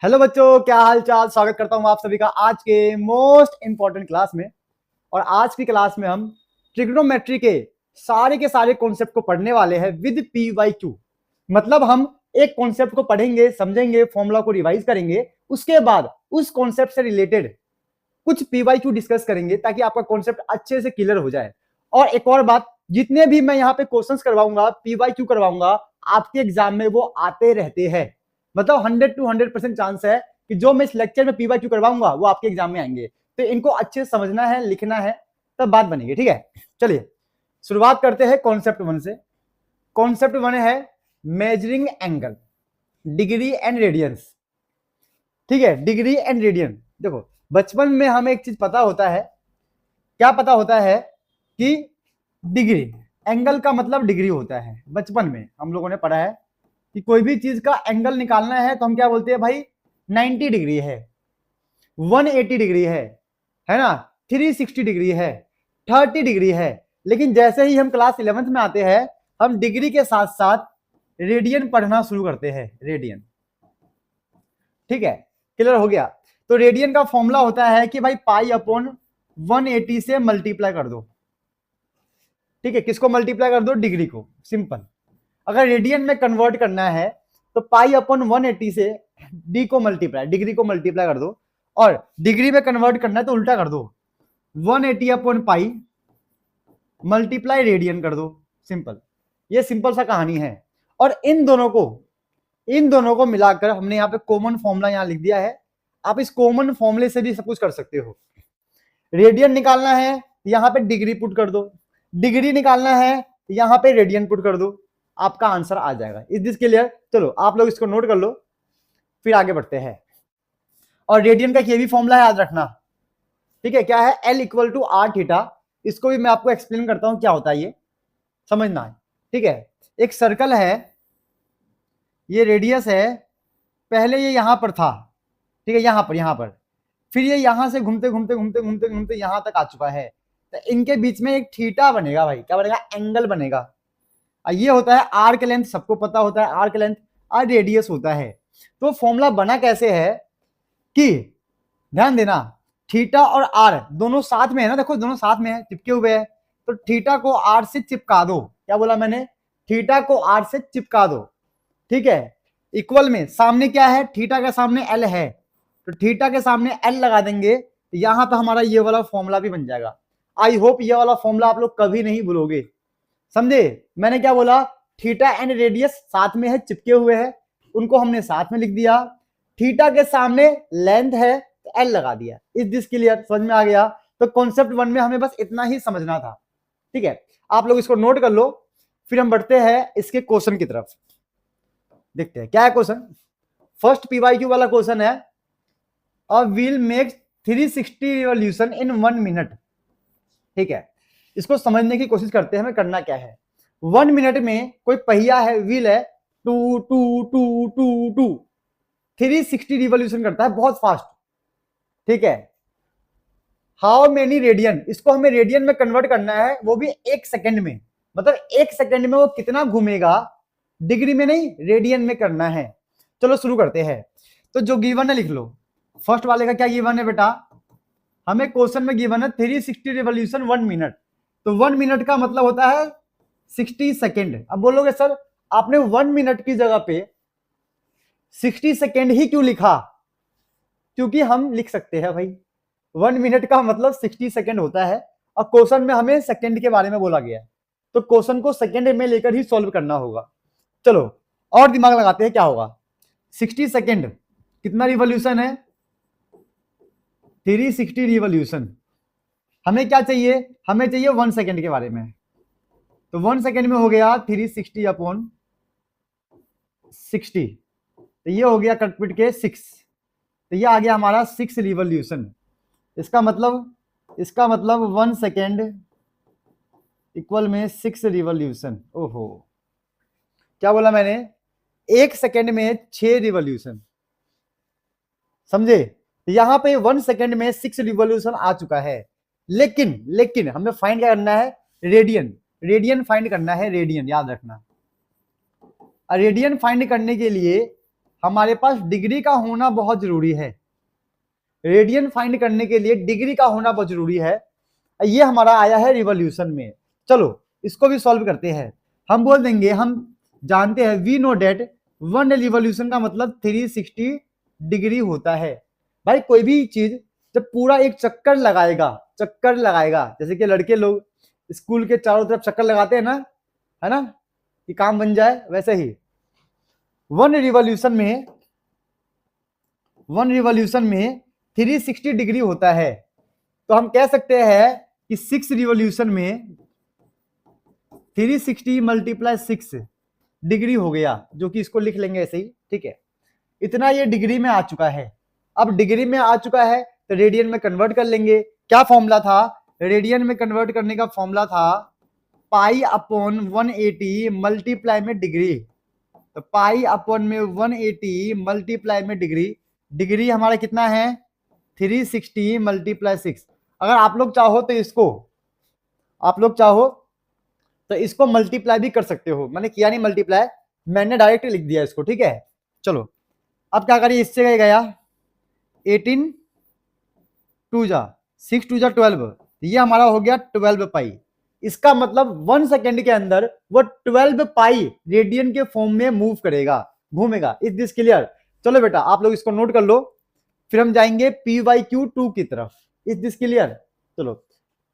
Hello बच्चों, क्या हाल चाल। स्वागत करता हूं आप सभी का आज के मोस्ट इंपॉर्टेंट क्लास में। और आज की क्लास में हम ट्रिग्नोमेट्री के सारे कॉन्सेप्ट को पढ़ने वाले हैं विद PYQ। मतलब हम एक कॉन्सेप्ट को पढ़ेंगे, समझेंगे, फॉर्मूला को रिवाइज करेंगे, उसके बाद उस कॉन्सेप्ट से रिलेटेड कुछ PYQ डिस्कस करेंगे ताकि आपका कॉन्सेप्ट अच्छे से क्लियर हो जाए। और एक और बात, जितने भी मैं यहाँ पे क्वेश्चंस करवाऊंगा, PYQ करवाऊंगा, आपके एग्जाम में वो आते रहते हैं। मतलब 100 to 100% चांस है कि जो मैं इस लेक्चर में PYQ करवाऊंगा वो आपके एग्जाम में आएंगे। तो इनको अच्छे से समझना है, लिखना है, तब बात बनेगी। ठीक है, चलिए शुरुआत करते हैं कॉन्सेप्ट 1 से। कॉन्सेप्ट 1 है measuring angle, degree and radians. ठीक है, डिग्री एंड रेडियन। देखो, बचपन में हमें एक चीज पता होता है। क्या पता होता है? कि डिग्री, एंगल का मतलब डिग्री होता है। बचपन में हम लोगों ने पढ़ा है कि कोई भी चीज का एंगल निकालना है तो हम क्या बोलते हैं भाई? 90 डिग्री है, 180 डिग्री है ना, 360 डिग्री है, 30 डिग्री है। लेकिन जैसे ही हम क्लास 11th में आते हैं, हम डिग्री के साथ साथ रेडियन पढ़ना शुरू करते हैं। रेडियन, ठीक है, क्लियर हो गया। तो रेडियन का फॉर्मूला होता है कि भाई पाई अपॉन 180 से मल्टीप्लाई कर दो। ठीक है, किसको मल्टीप्लाई कर दो? डिग्री को। सिंपल। अगर रेडियन में कन्वर्ट करना है तो पाई अपॉन 180 से डी को मल्टीप्लाई, डिग्री को मल्टीप्लाई कर दो। और डिग्री में कन्वर्ट करना है तो उल्टा कर दो, 180 अपॉन पाई मल्टीप्लाई रेडियन कर दो। सिंपल, ये सिंपल सा कहानी है। और इन दोनों को मिलाकर हमने यहाँ पे कॉमन फॉर्मूला यहाँ लिख दिया है। आप इस कॉमन फॉर्मूले से भी सब कुछ कर सकते हो। रेडियन निकालना है, यहाँ पे डिग्री पुट कर दो। डिग्री निकालना है, यहाँ पे रेडियन पुट कर दो। आपका आंसर आ जाएगा। Is this clear? चलो आप लोग इसको नोट कर लो, फिर आगे बढ़ते हैं। और रेडियन का ये भी फॉर्मूला याद रखना। ठीक है, क्या है? L equal to R theta. इसको भी मैं आपको एक्सप्लेन करता हूं क्या होता है, ये समझना है। ठीक है, एक सर्कल है, ये रेडियस है। पहले ये यहां पर था, ठीक है, यहां पर फिर ये यहां से घूमते घूमते घूमते घूमते घूमते यहां तक आ चुका है। तो इनके बीच में एक थीटा बनेगा भाई। क्या बनेगा? एंगल बनेगा। ये होता है आर्क लेंथ, सबको पता होता है आर्क लेंथ, और रेडियस होता है। तो फॉर्मूला बना कैसे है कि ध्यान देना, थीटा और आर दोनों साथ में है ना। देखो दोनों साथ में है, चिपके हुए है। तो थीटा को आर से चिपका दो। क्या बोला मैंने? थीटा को आर से चिपका दो। ठीक है, इक्वल में सामने क्या है? थीटा के सामने एल है, तो थीटा के सामने एल लगा देंगे। तो यहां पर हमारा ये वाला फॉर्मूला भी बन जाएगा। आई होप ये वाला फॉर्मूला आप लोग कभी नहीं भूलोगे। समझे मैंने क्या बोला? थीटा एंड रेडियस साथ में है, चिपके हुए हैं, उनको हमने साथ में लिख दिया। थीटा के सामने लेंथ है तो एल लगा दिया। Is this clear? समझ में आ गया? तो कॉन्सेप्ट 1 में हमें बस इतना ही समझना था। ठीक है, आप लोग इसको नोट कर लो, फिर हम बढ़ते हैं इसके क्वेश्चन की तरफ। देखते हैं क्या है क्वेश्चन। फर्स्ट PYQ वाला क्वेश्चन है, a wheel makes 360 revolution in 1 minute. ठीक है, इसको समझने की कोशिश करते हैं हमें करना क्या है। 1 मिनट में कोई पहिया है, व्हील है, two two two two two 360 revolution करता है, बहुत फास्ट। ठीक है, हाउ मेनी रेडियन, इसको हमें रेडियन में कन्वर्ट करना है, वो भी 1 सेकेंड में। मतलब 1 सेकेंड में वो कितना घूमेगा, डिग्री में नहीं रेडियन में करना है। चलो शुरू करते हैं। तो जो गिवन है लिख लो। फर्स्ट वाले का क्या गिवन है बेटा? हमें क्वेश्चन में गिवन है 360 रिवॉल्यूशन 1 मिनट। तो 1 मिनट का मतलब होता है 60 सेकेंड। अब बोलोगे सर आपने 1 मिनट की जगह पे 60 सेकेंड ही क्यों लिखा? क्योंकि हम लिख सकते हैं भाई, 1 मिनट का मतलब 60 सेकेंड होता है, और क्वेश्चन में हमें सेकेंड के बारे में बोला गया है, तो क्वेश्चन को सेकेंड में लेकर ही सॉल्व करना होगा। चलो और दिमाग लगाते हैं क्या होगा। 60 सेकेंड कितना रिवॉल्यूशन है? 360 रिवॉल्यूशन। हमें क्या चाहिए? हमें चाहिए 1 सेकेंड के बारे में। तो 1 सेकेंड में हो गया 360 अपॉन 60, तो ये हो गया कटपिट के 6। तो ये आ गया हमारा 6 रिवॉल्यूशन। इसका मतलब 1 सेकेंड इक्वल में 6 रिवॉल्यूशन। ओहो, क्या बोला मैंने? 1 सेकेंड में 6 रिवॉल्यूशन। समझे? यहां पे 1 सेकेंड में 6 रिवॉल्यूशन आ चुका है। लेकिन हमें फाइंड क्या करना है? रेडियन फाइंड करना है। रेडियन याद रखना। रेडियन फाइंड करने के लिए हमारे पास डिग्री का होना बहुत जरूरी है। रेडियन फाइंड करने के लिए डिग्री का होना बहुत जरूरी है। ये हमारा आया है रिवॉल्यूशन में। चलो इसको भी सॉल्व करते हैं। हम बोल देंगे, हम जानते हैं, वी नो डेट 1 रिवॉल्यूशन का मतलब 360 डिग्री होता है। भाई कोई भी चीज जब पूरा एक चक्कर लगाएगा, जैसे कि लड़के लोग स्कूल के चारों तरफ चक्कर लगाते हैं ना, है ना, कि काम बन जाए, वैसे ही 1 रिवॉल्यूशन में 360 डिग्री होता है। तो हम कह सकते हैं कि 6 रिवॉल्यूशन में 360 मल्टीप्लाई 6 डिग्री हो गया, जो कि इसको लिख लेंगे ऐसे ही, ठीक है। इतना ये डिग्री में आ चुका है। अब डिग्री में आ चुका है तो रेडियन में कन्वर्ट कर लेंगे। क्या फॉर्मूला था रेडियन में कन्वर्ट करने का? फॉर्मूला था पाई अपॉन 180 मल्टीप्लाई में डिग्री। तो पाई अपॉन में 180 मल्टीप्लाई में डिग्री। डिग्री हमारा कितना है? 360 मल्टीप्लाई 6। अगर आप लोग चाहो तो इसको मल्टीप्लाई भी कर सकते हो। मैंने किया नहीं मल्टीप्लाई, मैंने डायरेक्ट लिख दिया इसको, ठीक है। चलो अब क्या करिए, इससे गया 18 2 जा 6 2 जा 12, ये हमारा हो गया 12 पाई। इसका मतलब 1 सेकेंड के अंदर वो 12 पाई रेडियन के फॉर्म में मूव करेगा, घूमेगा। Is this clear? चलो बेटा आप लोग इसको नोट कर लो, फिर हम जाएंगे PYQ2 की तरफ। Is this clear? चलो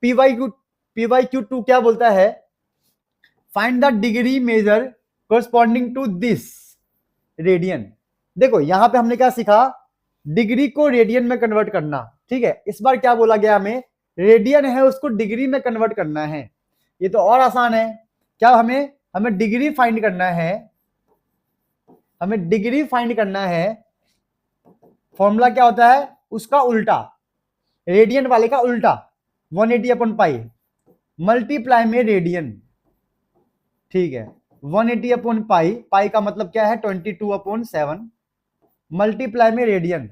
PYQ2 क्या बोलता है? Find the degree measure corresponding to this radian. देखो यहां पे हमने क्या सीखा? डिग्री को रेडियन में कन्वर्ट करना, ठीक है। इस बार क्या बोला गया हमें? रेडियन है उसको डिग्री में कन्वर्ट करना है। ये तो और आसान है। क्या हमें डिग्री फाइंड करना है, फॉर्मूला क्या होता है उसका? उल्टा, रेडियन वाले का उल्टा, 180 अपॉन पाई मल्टीप्लाई में रेडियन, ठीक है। 180 अपॉन पाई, पाई का मतलब क्या है? 22 अपॉन 7 मल्टीप्लाई में रेडियन।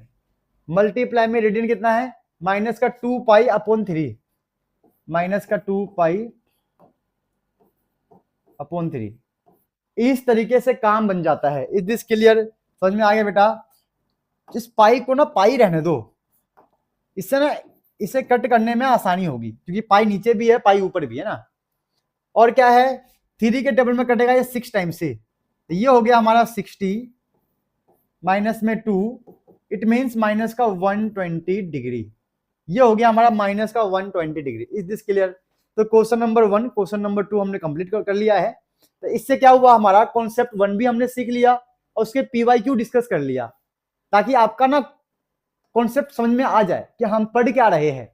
कितना है? माइनस का 2 पाई अपॉन 3, इस तरीके से काम बन जाता है। Is this clear? समझ में आ गया बेटा? इस पाई को ना पाई रहने दो, इससे ना इसे कट करने में आसानी होगी, क्योंकि पाई नीचे भी है पाई ऊपर भी है ना। और क्या है? 3 के टेबल में कटेगा ये 6 टाइम से, तो ये हो गया हमारा 60 माइनस में 2, इट मीन्स माइनस का 120 डिग्री। ये हो गया हमारा माइनस का 120 डिग्री। Is this clear? तो क्वेश्चन नंबर 1, क्वेश्चन नंबर 2 हमने कंप्लीट कर लिया है। तो इससे क्या हुआ, हमारा कॉन्सेप्ट 1 भी हमने सीख लिया और उसके PYQ डिस्कस कर लिया, ताकि आपका ना कॉन्सेप्ट समझ में आ जाए कि हम पढ़ क्या रहे हैं।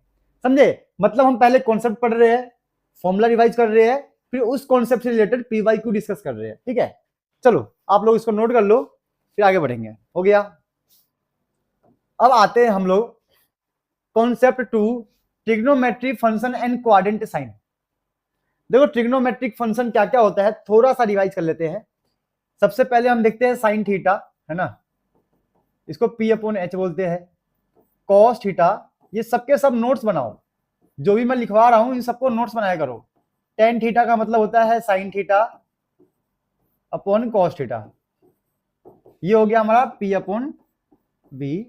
समझे? मतलब हम पहले कॉन्सेप्ट पढ़ रहे हैं, फॉर्मूला रिवाइज कर रहे हैं, फिर उस कॉन्सेप्ट से रिलेटेड PYQ डिस्कस कर रहे हैं, ठीक है। चलो आप लोग इसको नोट कर लो, फिर आगे बढ़ेंगे। हो गया? अब आते हैं हम लोग concept 2, trigonometric function and quadrant sign. देखो ट्रिग्नोमेट्रिक फंक्शन क्या क्या होता है थोड़ा सा रिवाइज कर लेते हैं। सबसे पहले हम देखते हैं साइन थीटा, है ना, इसको P/H बोलते हैं। कॉस थीटा, ये सबके सब नोट्स बनाओ, जो भी मैं लिखवा रहा हूं इन सबको नोट्स बनाया करो। टेन थीटा का मतलब होता है sine theta upon cos theta, ये हो गया हमारा P/B।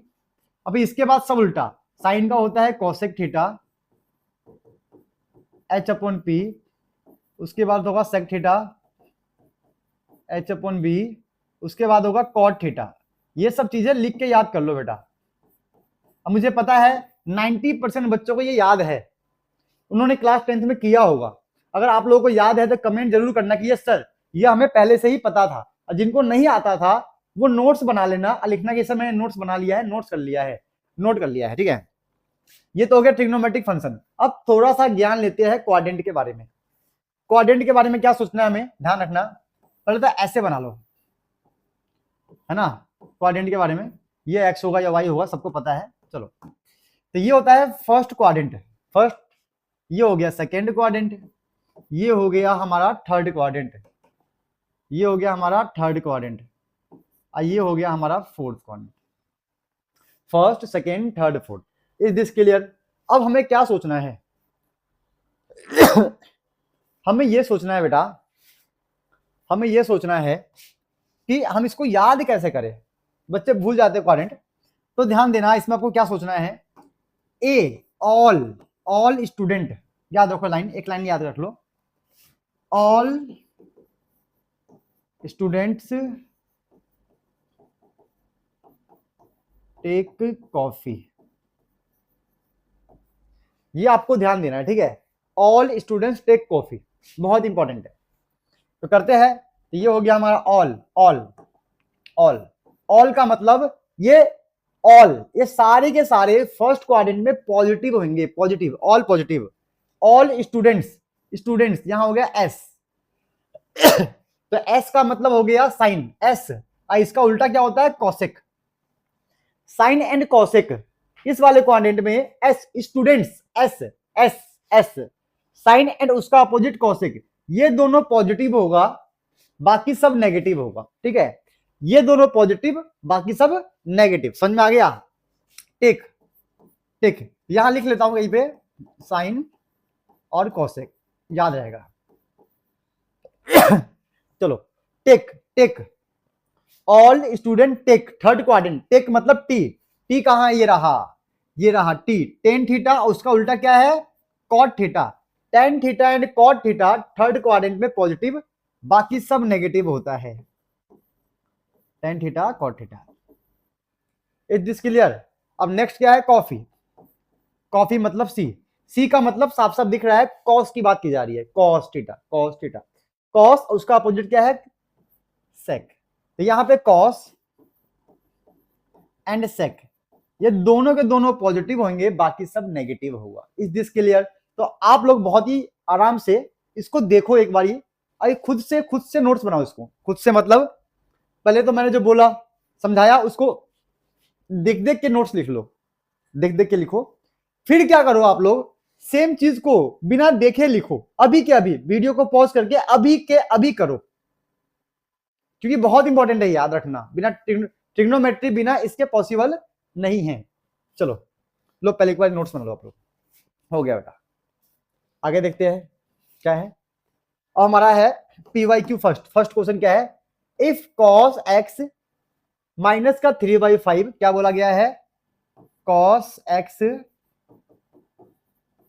अभी इसके बाद सब उल्टा, साइन का होता है कोसेक थीटा H/P, उसके बाद होगा सेक थीटा H/B, उसके बाद होगा कॉट थीटा। ये सब चीजें लिख के याद कर लो बेटा। अब मुझे पता है 90% बच्चों को ये याद है, उन्होंने क्लास 10th में किया होगा। अगर आप लोगों को याद है तो कमेंट जरूर करना कि यस सर ये हमें पहले से ही पता था। और जिनको नहीं आता था वो नोट्स बना लेना, लिखना कि सर मैंने नोट्स बना लिया है, नोट कर लिया है, ठीक है। ये तो हो गया ट्रिग्नोमेट्रिक फंक्शन। अब थोड़ा सा ज्ञान लेते हैं क्वाड्रेंट के बारे में। क्वाड्रेंट के बारे में क्या सोचना है हमें, ध्यान रखना। पहले तो ऐसे बना लो, है ना, क्वाड्रेंट के बारे में, ये एक्स होगा या वाई होगा सबको पता है। चलो तो ये होता है फर्स्ट क्वाड्रेंट, फर्स्ट, ये हो गया सेकेंड क्वाड्रेंट, ये हो गया हमारा थर्ड क्वाड्रेंट, ये हो गया हमारा थर्ड क्वाड्रेंट, और ये हो गया हमारा fourth quadrant. First second third fourth. Is this clear? अब हमें क्या सोचना है हमें ये सोचना है बेटा, हमें ये सोचना है कि हम इसको याद कैसे करें। बच्चे भूल जाते हैं क्वाड्रेंट, तो ध्यान देना इसमें आपको क्या सोचना है। ए ऑल स्टूडेंट, याद रखो लाइन, एक लाइन याद रख लो, ऑल स्टूडेंट्स टेक कॉफी, ये आपको ध्यान देना है, ठीक है। ऑल स्टूडेंट्स टेक कॉफी बहुत इंपॉर्टेंट है। तो करते हैं, तो ये हो गया हमारा ऑल ऑल ऑल ऑल का मतलब ये ऑल, ये सारे के सारे फर्स्ट क्वाड्रेंट में पॉजिटिव होंगे, positive, all positive. All students, students यहां हो गया एस तो एस का मतलब हो गया साइन एस, इसका उल्टा क्या होता है कॉसेक, साइन एंड कॉसेक। इस वाले क्वाड्रेंट में S students S S S sine and उसका अपोजिट कॉसेक, ये दोनों पॉजिटिव होगा, बाकी सब नेगेटिव होगा, ठीक है। ये दोनों पॉजिटिव, बाकी सब नेगेटिव, समझ में आ गया। टिक टिक यहां लिख लेता हूं कहीं पे, साइन और कॉसेक याद रहेगा चलो, take take all student take, third quadrant, take मतलब टी, टी कहां है, ये रहा टी, टेन थीटा, उसका उल्टा क्या है cot theta, tan theta and cot theta third quadrant में पॉजिटिव, बाकी सब नेगेटिव होता है, tan theta cot theta. Is this clear. अब नेक्स्ट क्या है कॉफी, कॉफी मतलब सी, सी का मतलब साफ साफ दिख रहा है, कॉस की बात की जा रही है, cos theta, cos theta, cos उसका अपोजिट क्या है सेक, तो यहां पे कॉस एंड सेक ये दोनों के दोनों पॉजिटिव होंगे, बाकी सब नेगेटिव होगा। Is this clear. तो आप लोग बहुत ही आराम से इसको देखो एक बारी, और खुद से नोट्स बनाओ इसको, खुद से मतलब पहले तो मैंने जो बोला समझाया उसको देख देख के नोट्स लिख लो, देख देख के लिखो, फिर क्या करो आप लोग सेम चीज को बिना देखे लिखो, अभी के अभी वीडियो को पॉज करके अभी के अभी करो, क्योंकि बहुत इंपॉर्टेंट है, याद रखना, बिना ट्रिग्नोमेट्री बिना इसके पॉसिबल नहीं है। चलो लो पहले एक बार नोट्स बना लो आप लोग, हो गया बेटा, आगे देखते हैं क्या है। और हमारा है PYQ फर्स्ट क्वेश्चन क्या है, इफ cos x माइनस का 3/5, क्या बोला गया है cos x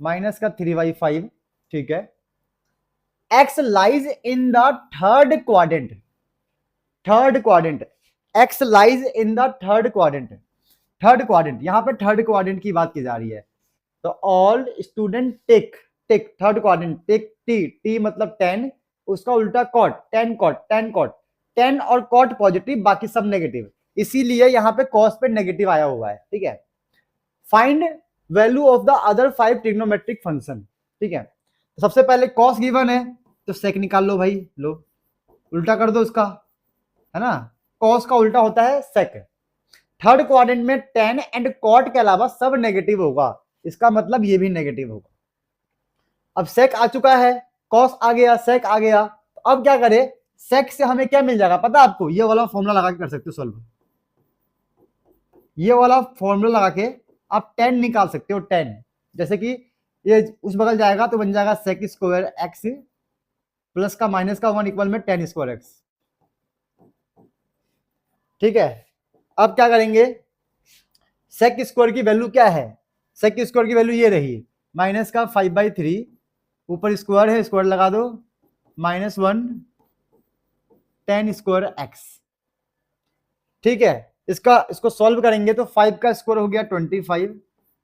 माइनस का 3/5, ठीक है, x lies in the third quadrant, x lies in the third quadrant, यहां पे थर्ड क्वाड्रेंट की बात की जा रही है, तो all student take third quadrant, take T मतलब 10, उसका उल्टा कॉट, 10 और कॉट पॉजिटिव, बाकी सब नेगेटिव, इसीलिए यहां पे कॉस पे नेगेटिव आया हुआ है, ठीक है। Find value of the other 5 trigonometric function, ठीक है। तो सबसे पहले कॉस गिवन है, तो सेक निकाल लो भाई, लो उल्टा कर दो उसका, है ना, कॉस का उल्टा होता है सेक। थर्ड क्वाड्रेंट में 10 एंड कॉट के अलावा सब नेगेटिव होगा, इसका मतलब ये भी नेगेटिव होगा। अब सेक आ चुका है, कॉस आ गया, सेक आ गया, तो अब क्या करें, सेक से हमें क्या मिल जाएगा पता है आपको, ये वाला फॉर्मूला लगा के कर सकते हो सॉल्व, ये वाला फॉर्मूला लगा के आप 10 निकाल सकते हो, 10, जैसे कि ये उस बगल जाएगा तो बन जाएगा सेक स्क्वायर एक्स प्लस का माइनस का 1 इक्वल में 10 स्क्वायर एक्स, ठीक है। अब क्या करेंगे, सेक स्क्वायर की वैल्यू क्या है, सेक स्क्वायर की वैल्यू ये रही, माइनस का 5/3, ऊपर स्क्वायर है, स्क्वायर लगा दो, -1 10 स्क्वायर एक्स, ठीक है। इसको सॉल्व करेंगे तो 5 का स्क्वायर हो गया 25,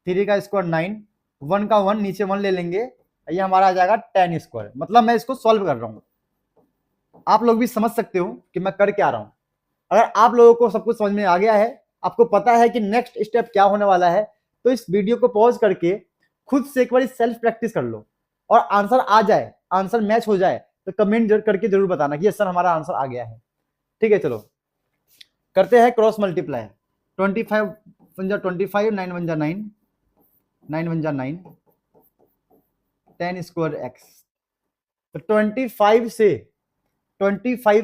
3 का स्क्वायर 9, 1 का 1 नीचे 1 ले लेंगे, ये हमारा आ जाएगा 10 स्क्वायर, मतलब मैं इसको सॉल्व कर रहा हूं, आप लोग भी समझ सकते हो कि मैं कर क्या रहा हूं। अगर आप लोगों को सब कुछ समझ में आ गया है, आपको पता है कि नेक्स्ट स्टेप क्या होने वाला है, तो इस वीडियो को पॉज करके खुद से एक बार सेल्फ प्रैक्टिस कर लो, और आंसर आ जाए, आंसर मैच हो जाए तो कमेंट करके जरूर बताना कि सर हमारा आंसर आ गया है, ठीक है। चलो करते हैं क्रॉस मल्टीप्लाई, 25 1 जा 25, 9 1 जा 9, 9 1 जा 9, 10 स्क्वायर एक्स, तो 25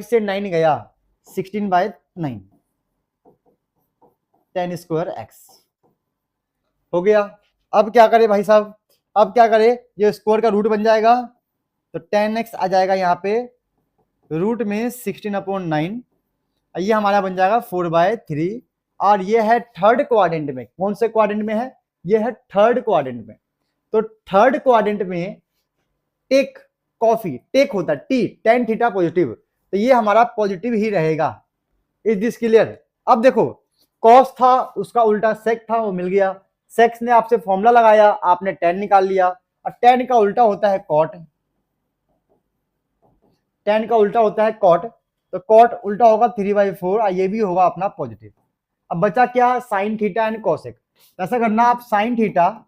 से 9 गया, 16/9, 10 स्क्वायर एक्स हो गया। अब क्या करें भाई साहब, अब क्या करें, ये स्क्वायर का रूट बन जाएगा, तो 10x आ जाएगा यहाँ पे, रूट में 16/9, ये हमारा बन जाएगा 4/3 और ये है थर्ड क्वाड्रेंट में। कौन से क्वाड्रेंट में है? ये है थर्ड क्वाड्रेंट में। तो थर्ड क्वाड्रेंट में टेक कॉफी, टेक होता है टी, tan थीटा पॉजिटिव, तो ये हमारा पॉजिटिव ही रहेगा। Is this clear? अब देखो कॉस था उसका उल्टा सेक था, वो मिल गया। सेक्स ने आपसे फॉर्मूला लगाया, आपने tan निकाल लिया, और tan का उल्टा होता है कॉट, tan का उल्टा होता है कॉट, तो कॉट उल्टा होगा 3/4 और ये भी होगा अपना पॉजिटिव। अब बचा क्या? Sine theta and cosec. ऐसा करना, आप sine theta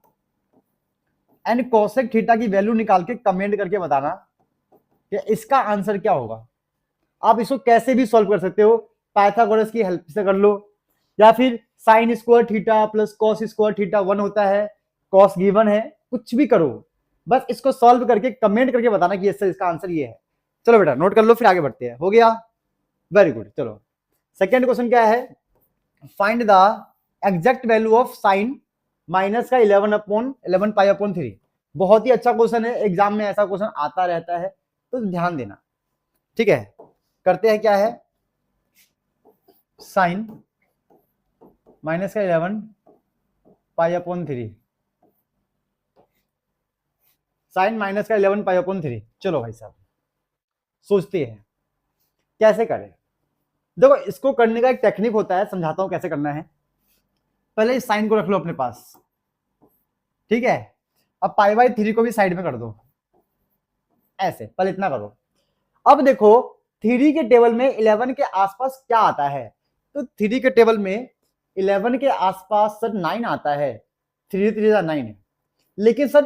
and cosec theta की वैल्यू निकाल के कमेंट करके बताना कि इसका आंसर क्या होगा। आप इसको कैसे भी सॉल्व कर सकते हो, पाइथागोरस की हेल्प से कर लो, या फिर sine square theta plus cos square theta 1 होता है, कॉस गिवन है, कुछ भी करो, बस इसको सॉल्व करके कमेंट करके बताना कि इसका आंसर ये है। चलो बेटा नोट कर लो, फिर आगे बढ़ते हैं। हो गया, वेरी गुड। चलो सेकेंड क्वेश्चन क्या है? Find the exact value of sine minus का 11/3। बहुत ही अच्छा क्वेश्चन है, एग्जाम में ऐसा क्वेश्चन आता रहता है, तो ध्यान देना। ठीक है, करते हैं। क्या है? साइन माइनस का 11/3, साइन माइनस का 11/3। चलो भाई साहब सोचते हैं कैसे करें। देखो इसको करने का एक टेक्निक होता है, समझाता हूं कैसे करना है। पहले इस साइन को रख लो अपने पास, ठीक है। अब π/3 को भी साइड में कर दो, ऐसे पहले इतना करो। अब देखो 3 के टेबल में 11 के आसपास क्या आता है, तो 3 के टेबल में 11 के आसपास सर 9 आता है, 3 3 9। लेकिन सर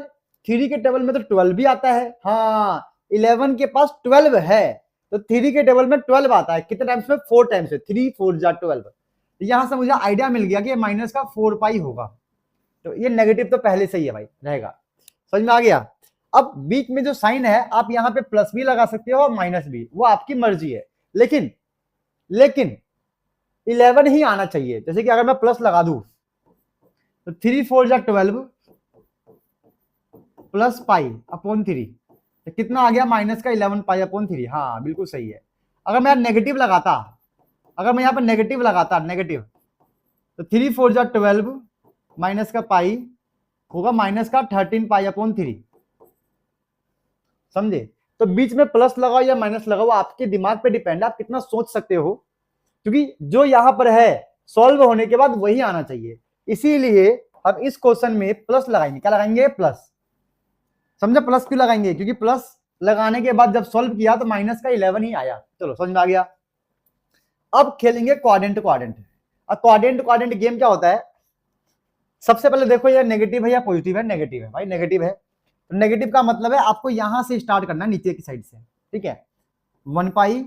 3 के टेबल में तो 12 भी आता है। हाँ 11 के पास 12 है, तो 3 के टेबल में 12 आता है। कितने टाइम्स में? 4 टाइम्स है, 3 4 जा 12। यहां से मुझे आइडिया मिल गया कि माइनस का 4π होगा, तो ये नेगेटिव तो पहले से ही है भाई, रहेगा। समझ में आ गया? अब बीच में जो साइन है, आप यहाँ पे प्लस भी लगा सकते हो और माइनस भी, वो आपकी मर्जी है। लेकिन 11 ही आना चाहिए। जैसे कि अगर मैं प्लस लगा दूं तो 3 4 जा 12 प्लस π/3, तो कितना आ गया? माइनस का 11π/3। हाँ बिल्कुल सही है। अगर मैं नेगेटिव लगाता, अगर मैं यहाँ पर नेगेटिव लगाता, नेगेटिव, तो 3 4 जा 12 माइनस का पाई होगा माइनस का 13π/3। समझे? तो बीच में प्लस लगाओ या माइनस लगाओ, आपके दिमाग पे डिपेंड है, आप कितना सोच सकते हो, क्योंकि जो यहां पर है सॉल्व होने के बाद वही आना चाहिए। इसीलिए हम इस क्वेश्चन में प्लस लगाएंगे। क्या लगाएंगे? प्लस। समझे प्लस क्यों लगाएंगे? क्योंकि प्लस लगाने के बाद जब सॉल्व किया तो माइनस का 11 ही आया। चलो समझ में आ गया। अब खेलेंगे क्वाड्रेंट क्वाड्रेंट। अब क्वाड्रेंट क्वाड्रेंट गेम क्या होता है? सबसे पहले देखो ये नेगेटिव है या पॉजिटिव है? नेगेटिव है भाई, नेगेटिव है। तो नेगेटिव का मतलब है आपको यहां से स्टार्ट करना है, नीचे की साइड से। ठीक है, 1π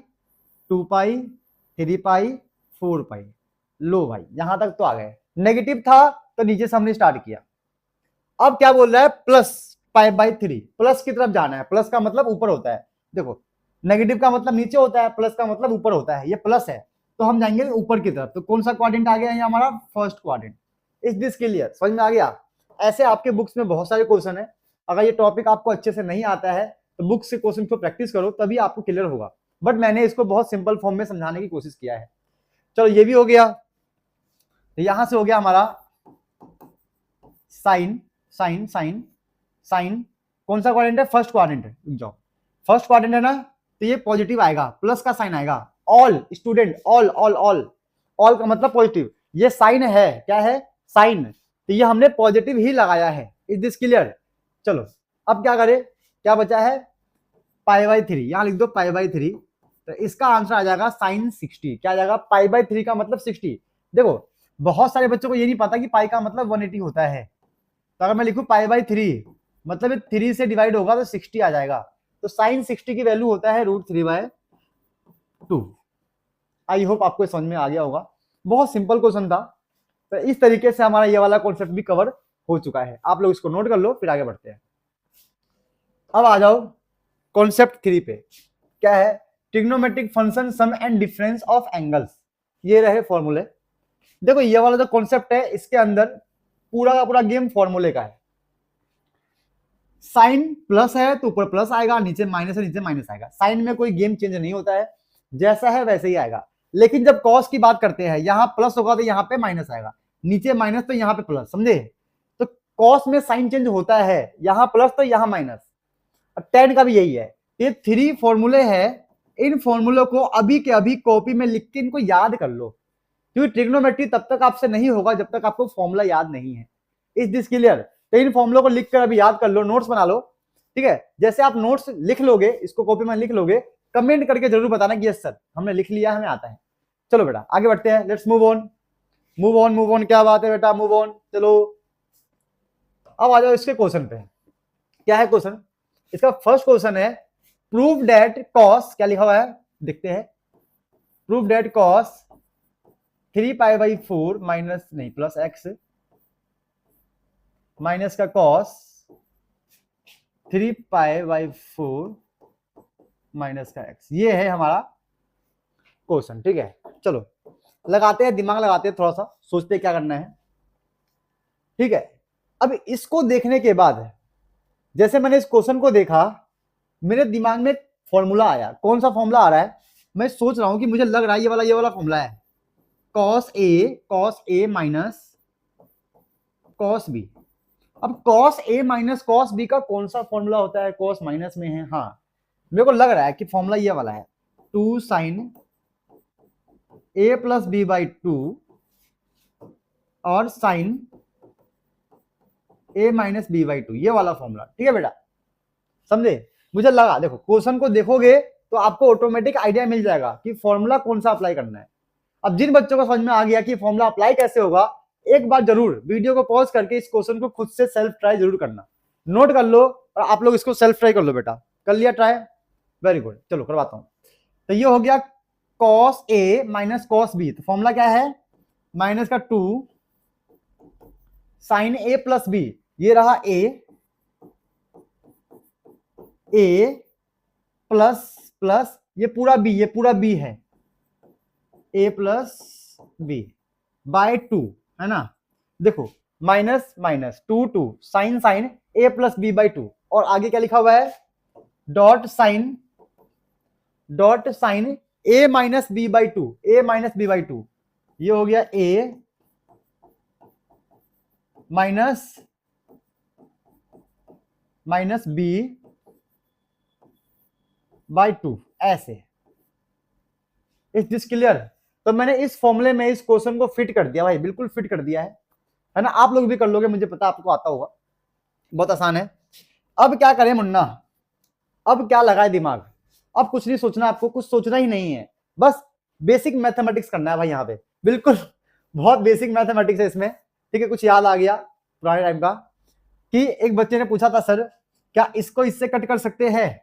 2π 3π 4π। लो भाई यहां तक तो आ गए। नेगेटिव था तो नीचे से हमने स्टार्ट किया। अब क्या बोल रहा है? प्लस π/3, प्लस की तरफ जाना है। प्लस का मतलब ऊपर होता है। देखो नेगेटिव का मतलब नीचे होता है, प्लस का मतलब ऊपर होता है। ये प्लस है तो हम जाएंगे ऊपर की तरफ। तो कौन सा क्वाड्रेंट आ गया? ये हमारा first quadrant. Is this clear? समझ में आ गया? ऐसे आपके बुक्स में बहुत सारे क्वेश्चन है। अगर ये टॉपिक आपको अच्छे से नहीं आता है तो बुक से क्वेश्चन को प्रैक्टिस करो, तभी आपको क्लियर होगा। बट मैंने इसको बहुत सिंपल फॉर्म में समझाने की कोशिश किया है। चलो ये भी हो गया। तो यहां से हो गया हमारा साइन साइन साइन साइन। कौन सा क्वाड्रेंट है? फर्स्ट क्वाड्रेंट है। जाओ, फर्स्ट क्वाड्रेंट है ना, तो ये पॉजिटिव आएगा, प्लस का साइन आएगा। All student, all all all, all का मतलब पॉजिटिव। ये साइन है, क्या है? साइन। तो ये हमने पॉजिटिव ही लगाया है। Is this clear? चलो अब क्या करें? क्या बचा है? π/3। यहां लिख दो π/3। तो इसका आंसर आ जाएगा साइन 60। क्या आ जाएगा? π/3 का मतलब 60। देखो बहुत सारे बच्चों को ये नहीं पता कि पाई का मतलब 180 होता है। तो अगर मैं लिखूं π/3 मतलब 3 से डिवाइड होगा तो 60 आ जाएगा। तो साइन 60 की वैल्यू होता है √3/2। आई होप आपको समझ में आ गया होगा। बहुत सिंपल क्वेश्चन था। तो इस तरीके से हमारा ये वाला कॉन्सेप्ट भी कवर हो चुका है। आप लोग इसको नोट कर लो, फिर आगे बढ़ते हैं। अब आ जाओ कॉन्सेप्ट 3 पे। क्या है? Trigonometric function sum and difference of angles. ये रहे फॉर्मूले। देखो ये वाला जो कॉन्सेप्ट है, इसके अंदर पूरा का पूरा गेम फॉर्मूले का है। साइन प्लस है तो ऊपर प्लस आएगा, नीचे माइनस है नीचे माइनस आएगा। साइन में कोई गेम चेंज नहीं होता है, जैसा है वैसे ही आएगा। लेकिन जब कॉस की बात करते हैं, यहाँ प्लस होगा तो यहाँ पे माइनस आएगा, नीचे माइनस तो यहाँ पे प्लस, समझे? तो कॉस में साइन चेंज होता है, यहाँ प्लस तो यहाँ माइनस। और टेन का भी यही है। ये 3 फॉर्मूले हैं, इन फॉर्मूलों को अभी के अभी कॉपी में लिख के इनको याद कर लो, क्योंकि ट्रिग्नोमेट्री तब तक आपसे नहीं होगा जब तक आपको फॉर्मूला याद नहीं है। Is this clear? तो इन फॉर्मूलों को लिख कर अभी याद कर लो, नोट्स बना लो, ठीक है? जैसे आप नोट्स लिख लोगे, इसको कॉपी में लिख लोगे, कमेंट करके जरूर बताना कि यस सर हमने लिख लिया, हमें आता है। चलो बेटा आगे बढ़ते हैं, let's move on. Move on move on, क्या बात है बेटा, मूव ऑन। चलो अब आ जाओ इसके क्वेश्चन पे। क्या है क्वेश्चन? इसका फर्स्ट क्वेश्चन है प्रूव दैट कॉस, क्या लिखा हुआ है देखते हैं, प्रूव दैट कॉस 3π/4 माइनस नहीं प्लस एक्स माइनस का कॉस 3π/4 माइनस का एक्स, ये है हमारा क्वेश्चन, ठीक है? चलो लगाते हैं, दिमाग लगाते हैं, थोड़ा सा सोचते हैं क्या करना है, ठीक है? अब इसको देखने के बाद जैसे मैंने इस क्वेश्चन को देखा, मेरे दिमाग में फॉर्मूला आया। कौन सा फॉर्मूला आ रहा है? मैं सोच रहा हूं कि मुझे लग रहा है ये वाला फॉर्मूला है, cos a minus cos b। अब cos a minus cos b का कौन सा फॉर्मूला होता है? cos माइनस में है, हाँ मेरे को लग रहा है कि फॉर्मूला ये वाला है, 2 sin a प्लस b/2 और sin a माइनस b/2, ये वाला फॉर्मूला, ठीक है बेटा? समझे? मुझे लगा, देखो क्वेश्चन को देखोगे तो आपको ऑटोमेटिक आइडिया मिल जाएगा कि फॉर्मूला कौन सा अप्लाई करना है। अब जिन बच्चों को समझ में आ गया कि फॉर्मूला अप्लाई कैसे होगा, एक बार जरूर वीडियो को पॉज करके इस क्वेश्चन को खुद से सेल्फ ट्राई जरूर करना, नोट कर लो और आप लोग इसको सेल्फ ट्राई कर लो। बेटा कर लिया ट्राई? वेरी गुड, चलो करवाता हूं। तो ये हो गया cos a minus cos b, तो फॉर्मूला क्या है? माइनस का 2 sin a प्लस b, ये रहा a प्लस प्लस ये पूरा b है, a प्लस b बाय 2, है ना? देखो minus minus 2 sine a plus b/2, और आगे क्या लिखा हुआ है? Dot sine a minus b/2, ये हो गया a माइनस b/2, ऐसे। Is this clear? तो मैंने इस फॉर्मूले में इस क्वेश्चन को फिट कर दिया भाई, बिल्कुल फिट कर दिया है ना? आप लोग भी कर लोगे, मुझे पता आपको आता होगा, बहुत आसान है। अब क्या करें मुन्ना? अब क्या लगाए दिमाग? अब कुछ नहीं सोचना, आपको कुछ सोचना ही नहीं है, बस बेसिक मैथमेटिक्स करना है भाई। यहाँ पे बिल्कुल बहुत बेसिक मैथमेटिक्स है इसमें, ठीक है? कुछ याद आ गया पुराने टाइम का कि एक बच्चे ने पूछा था सर क्या इसको इससे कट कर सकते हैं?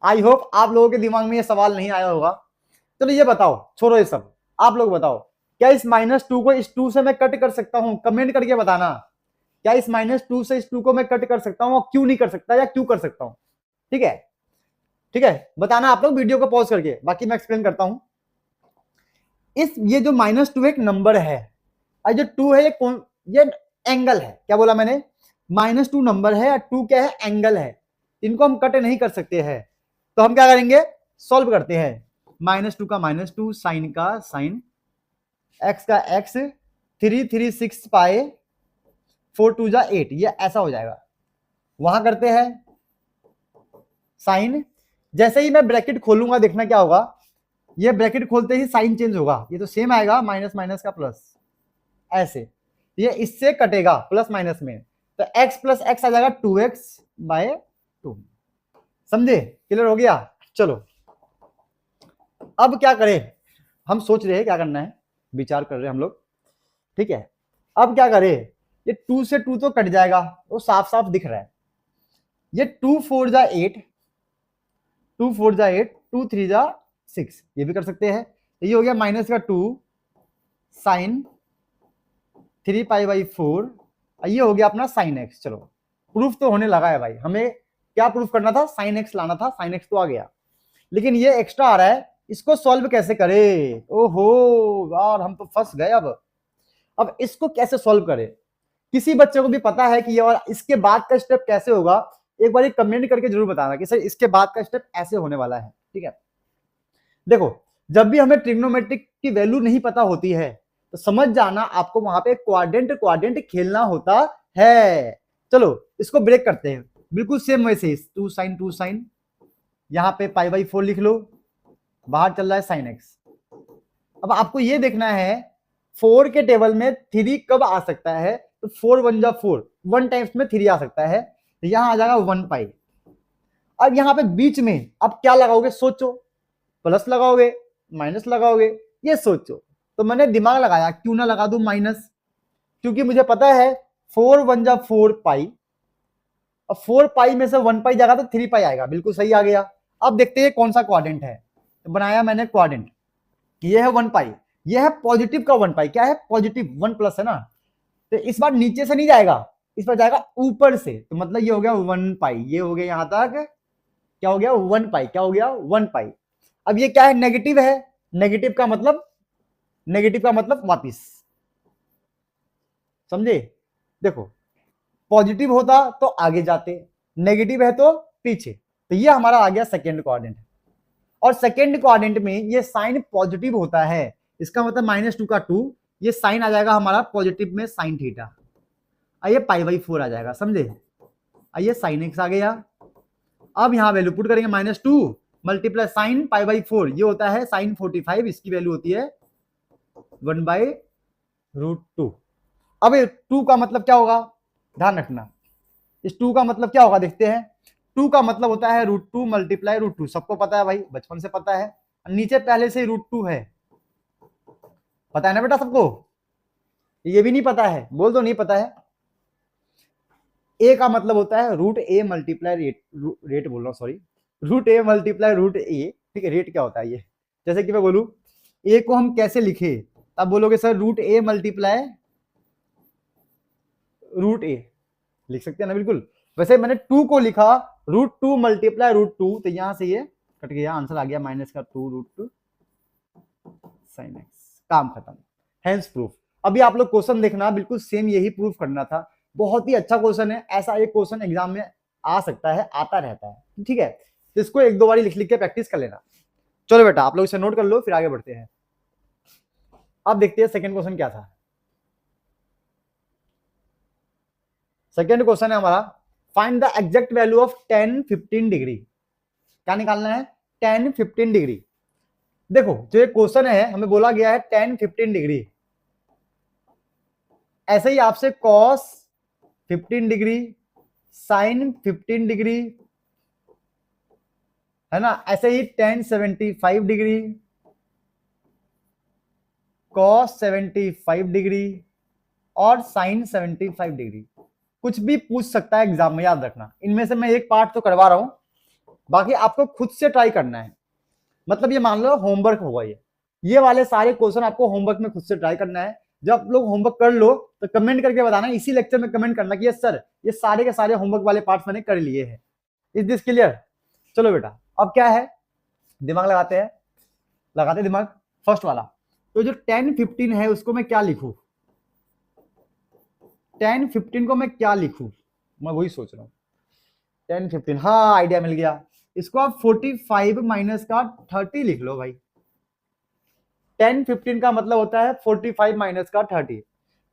आई होप आप लोगों के दिमाग में ये सवाल नहीं आया होगा। चलो ये बताओ, छोड़ो ये सब, आप लोग बताओ क्या इस -2 को इस 2 से मैं कट कर सकता हूं? कमेंट करके बताना, क्या इस -2 से इस 2 को मैं कट कर सकता हूं और क्यों नहीं कर सकता, या क्यों कर सकता हूं? ठीक है, ठीक है, बताना आप लोग वीडियो को पॉज करके, बाकी मैं एक्सप्लेन करता हूं। इस ये जो -2 एक नंबर है और जो 2 है ये एंगल है। क्या बोला मैंने? -2 नंबर है और 2 क्या है? एंगल है। इनको हम कट नहीं कर सकते हैं, तो हम क्या करेंगे? सॉल्व करते हैं। -2 का -2, साइन का साइन, x का x, 3 3 6 पाए 4 2 जा 8, ये ऐसा हो जाएगा। वहां करते हैं साइन, जैसे ही मैं ब्रैकेट खोलूंगा देखना क्या होगा, ये ब्रैकेट खोलते ही साइन चेंज होगा, ये तो सेम आएगा, माइनस माइनस का प्लस, ऐसे ये इससे कटेगा प्लस माइनस में, तो x प्लस x आ जाएगा 2x/2। समझे? क्लियर हो गया? चलो अब क्या करें? हम सोच रहे हैं क्या करना है, विचार कर रहे हैं हम लोग, ठीक है? अब क्या करें? ये 2 से 2 तो कट जाएगा, वो साफ साफ दिख रहा है। ये 2 4 जा 8, 2 4 जा 8, 2 3 जा 6, ये भी कर सकते हैं। ये हो गया माइनस का 2 साइन 3π/4, ये हो गया अपना साइन x। चलो प्रूफ तो होने लगा है भाई, हमें क्या प्रूफ करना था? साइन x लाना था, साइन x तो आ गया, लेकिन ये एक्स्ट्रा आ रहा है, इसको सॉल्व कैसे करें? ओहो यार हम तो फंस गए। अब इसको कैसे सॉल्व करें? किसी बच्चे को भी पता है कि ये और इसके बाद का स्टेप कैसे होगा? एक बार कमेंट करके जरूर बताना कि सर इसके बाद का स्टेप ऐसे होने वाला है, ठीक है? देखो जब भी हमें ट्रिग्नोमेट्रिक की वैल्यू नहीं पता होती है तो समझ जाना आपको वहां पे क्वाड्रेंट क्वाड्रेंट खेलना होता है। चलो इसको ब्रेक करते हैं, बिल्कुल सेम वैसे 2 sin यहाँ पे π/4 लिख लो, बाहर चल रहा है sin x। अब आपको ये देखना है 4 के टेबल में 3 कब आ सकता है, तो 4 1 जा 4, 1 टाइम्स में 3 आ सकता है, तो यहां आ जाएगा 1 पाई। अब यहां पे बीच में अब क्या लगाओगे सोचो, प्लस लगाओगे माइनस लगाओगे, ये सोचो। तो मैंने दिमाग लगाया, क्यों ना लगा दूं माइनस, क्योंकि मुझे पता है 4 1 जा 4 पाई, अब 4 पाई में से 1 पाई जाएगा तो 3 पाई आएगा, बिल्कुल सही आ गया। अब देखते हैं कौन सा क्वाड्रेंट है, तो बनाया मैंने क्वाड्रेंट, ये है 1 पाई, ये है पॉजिटिव का 1 पाई, क्या है पॉजिटिव 1 प्लस है ना, तो इस बार नीचे से नहीं जाएगा, इस बार जाएगा ऊपर से, तो मतलब ये हो गया 1 पाई, ये हो गया यहां तक, क्या हो गया 1 पाई, क्या हो गया 1 पाई। अब ये क्या है, नेगेटिव है, नेगेटिव का मतलब वापिस, समझे। देखो पॉजिटिव होता तो आगे जाते, नेगेटिव है तो पीछे, तो ये हमारा आ गया सेकेंड क्वाड्रेंट। और सेकेंड क्वाड्रेंट में ये साइन पॉजिटिव होता है, इसका मतलब -2 का 2, ये साइन आ जाएगा हमारा पॉजिटिव में साइन थीटा, आइए π/4 आ जाएगा, समझे। आइए साइन x आ गया, अब यहां वैल्यू पुट करेंगे, -2 मल्टीप्लाई साइन π/4, ये होता है साइन 45, इसकी वैल्यू होती है 1/√2। अब 2 का मतलब क्या होगा, ध्यान रखना, इस 2 का मतलब क्या होगा देखते हैं। 2 का मतलब होता है √2 मल्टीप्लाई √2, सबको पता है भाई, बचपन से पता है, नीचे पहले से √2 है, पता है ना बेटा सबको, ये भी नहीं पता है, बोल दो नहीं पता है। a का मतलब होता है √a मल्टीप्लाई रेट बोल रहा हूँ सॉरी, √a मल्टीप्लाई √a, ठीक है। रेट क्या होता है ये, जैसे कि मैं बोलूं a को हम कैसे लिखे, तब बोलोगे सर √a मल्टीप्लाई √a, लिख सकते हैं ना, बिल्कुल। वैसे मैंने 2 को लिखा √2 मल्टीप्लाई √2, तो यहां से ये कट गया, आंसर आ गया -2 sin x, काम खत्म, हेंस प्रूफ। अभी आप लोग क्वेश्चन देखना, बिल्कुल सेम यही प्रूफ करना था, बहुत ही अच्छा क्वेश्चन है, ऐसा एक क्वेश्चन एग्जाम में आ सकता है, आता रहता है, ठीक है। तो इसको 1-2 बार लिख के प्रैक्टिस कर लेना। चलो बेटा आप लोग इसे नोट कर लो, फिर आगे बढ़ते हैं। अब देखते हैं सेकंड क्वेश्चन क्या था। सेकंड क्वेश्चन है हमारा, find the exact value of 10 15 degree. क्या निकालना है, 10 15 डिग्री। देखो जो ये क्वेश्चन है हमें बोला गया है 10 15 डिग्री, ऐसे ही आपसे कॉस 15 डिग्री, साइन 15 डिग्री, है ना, ऐसे ही tan 75 डिग्री, कॉस 75 डिग्री और साइन 75 डिग्री, कुछ भी पूछ सकता है एग्जाम में, याद रखना। इनमें से मैं एक पार्ट तो करवा रहा हूं, बाकी आपको खुद से ट्राई करना है, मतलब ये मान लो होमवर्क होगा, ये वाले सारे क्वेश्चन आपको होमवर्क में खुद से ट्राई करना है। जब आप लोग होमवर्क कर लो तो कमेंट करके बताना, इसी लेक्चर में कमेंट करना कि यस सर ये सारे के सारे होमवर्क वाले पार्ट्स मैंने कर लिए हैं। Is this clear. चलो बेटा अब क्या है, दिमाग लगाते हैं, लगाते दिमाग। फर्स्ट वाला तो जो 10 15 है उसको मैं क्या लिखूं, 10 15 को मैं क्या लिखूं, मैं वही सोच रहा हूं। 10 15, हाँ आइडिया मिल गया, इसको आप 45 माइनस का 30 लिख लो भाई। 10 15 का मतलब होता है 45 माइनस का 30।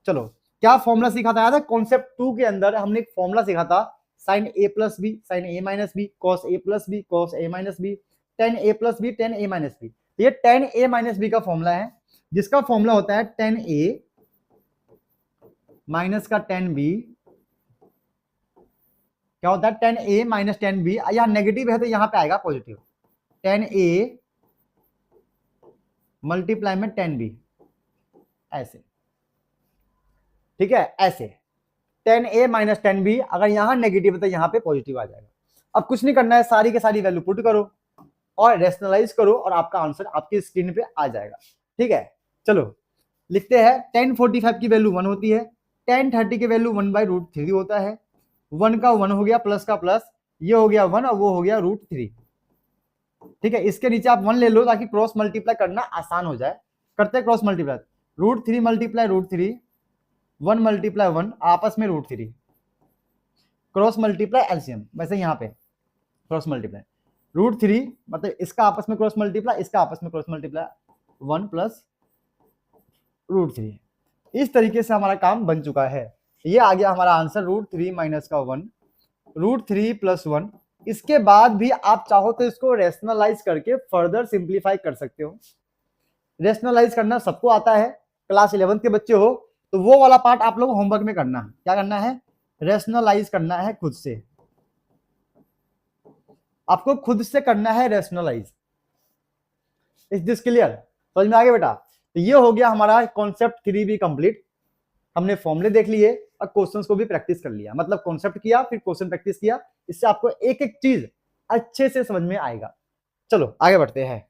चलो क्या फॉर्मूला सीखा था, याद है कॉन्सेप्ट 2 के अंदर हमने एक फॉर्मूला सीखा था, sine a plus B sine a minus B, cos a plus B cos a minus B, tan a plus B tan a minus B. ये टेन a माइनस बी का फॉर्मूला है, जिसका फॉर्मूला होता है tan a minus का tan B, क्या होता है tan a minus tan B, यहाँ नेगेटिव है तो यहाँ पे आएगा पॉजिटिव, टेन a मल्टीप्लाई में टेन बी, ऐसे, ठीक है ऐसे, tan a minus tan B, अगर यहाँ नेगेटिव है तो यहाँ पे पॉजिटिव आ जाएगा। अब कुछ नहीं करना है, सारी के सारी वैल्यू पुट करो और रेशनलाइज करो और आपका आंसर आपकी स्क्रीन पे आ जाएगा, ठीक है। चलो लिखते हैं, 10 45 की वैल्यू 1 होती है, 10 30 की वैल्यू 1/√3 होता है, 1 का 1 हो गया, प्लस का प्लस, ये हो गया 1 और वो हो गया √3, ठीक है। इसके नीचे आप 1 ले लो ताकि क्रॉस मल्टीप्लाई करना आसान हो जाए, करते हैं क्रॉस मल्टीप्लाई, √3 मल्टीप्लाई √3, 1 मल्टीप्लाई 1 आपस में √3, क्रॉस मल्टीप्लाई एलसीएम, वैसे यहाँ पे क्रॉस मल्टीप्लाई √3 मतलब इसका आपस में क्रॉस मल्टीप्लाई, इसका आपस में क्रॉस मल्टीप्लाई, 1 प्लस √3। इस तरीके से हमारा काम बन चुका है। ये आ गया हमारा आंसर √3 माइनस का 1, √3 प्लस 1। इसके बाद भी आप चाहो तो इसको रेशनलाइज करके फर्दर सिंप्लीफाई कर सकते हो। रेशनलाइज करना सबको आता है, क्लास 11 के बच्चे हो तो वो वाला पार्ट आप लोग होमवर्क में करना है। क्या करना है? रेशनलाइज करना है खुद से, आपको खुद से करना है रेशनलाइज। Is this clear? समझ में आ गया बेटा? तो ये हो गया हमारा कॉन्सेप्ट 3 भी कंप्लीट। हमने फॉर्मूले देख लिए और क्वेश्चंस को भी प्रैक्टिस कर लिया, मतलब कॉन्सेप्ट किया फिर क्वेश्चन प्रैक्टिस किया। इससे आपको एक एक चीज अच्छे से समझ में आएगा। चलो आगे बढ़ते हैं।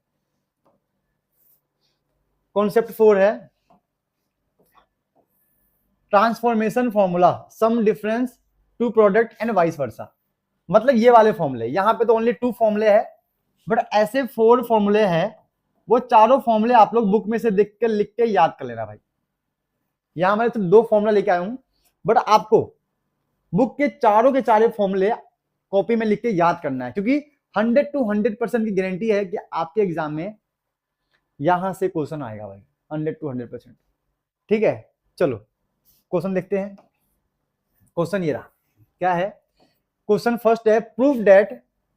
कॉन्सेप्ट 4 है transformation formula, sum difference to product and vice versa. मतलब ये वाले फॉर्मूले, यहाँ पे तो ओनली 2 फॉर्मूले हैं, बट ऐसे 4 फॉर्मूले हैं, वो चारों फॉर्मूले आप लोग बुक में से देख के लिख के याद कर लेना भाई। यहां मैं सिर्फ 2 फॉर्मूला लेके आया हूं, बट आपको बुक के चारों फॉर्मूले कॉपी में लिख के याद करना है, क्योंकि 100 to 100% की गारंटी है कि आपके एग्जाम में यहां से क्वेश्चन आएगा भाई, 100 to 100%। ठीक है, चलो क्वेश्चन देखते हैं। क्वेश्चन ये रहा, क्या है क्वेश्चन? फर्स्ट है prove that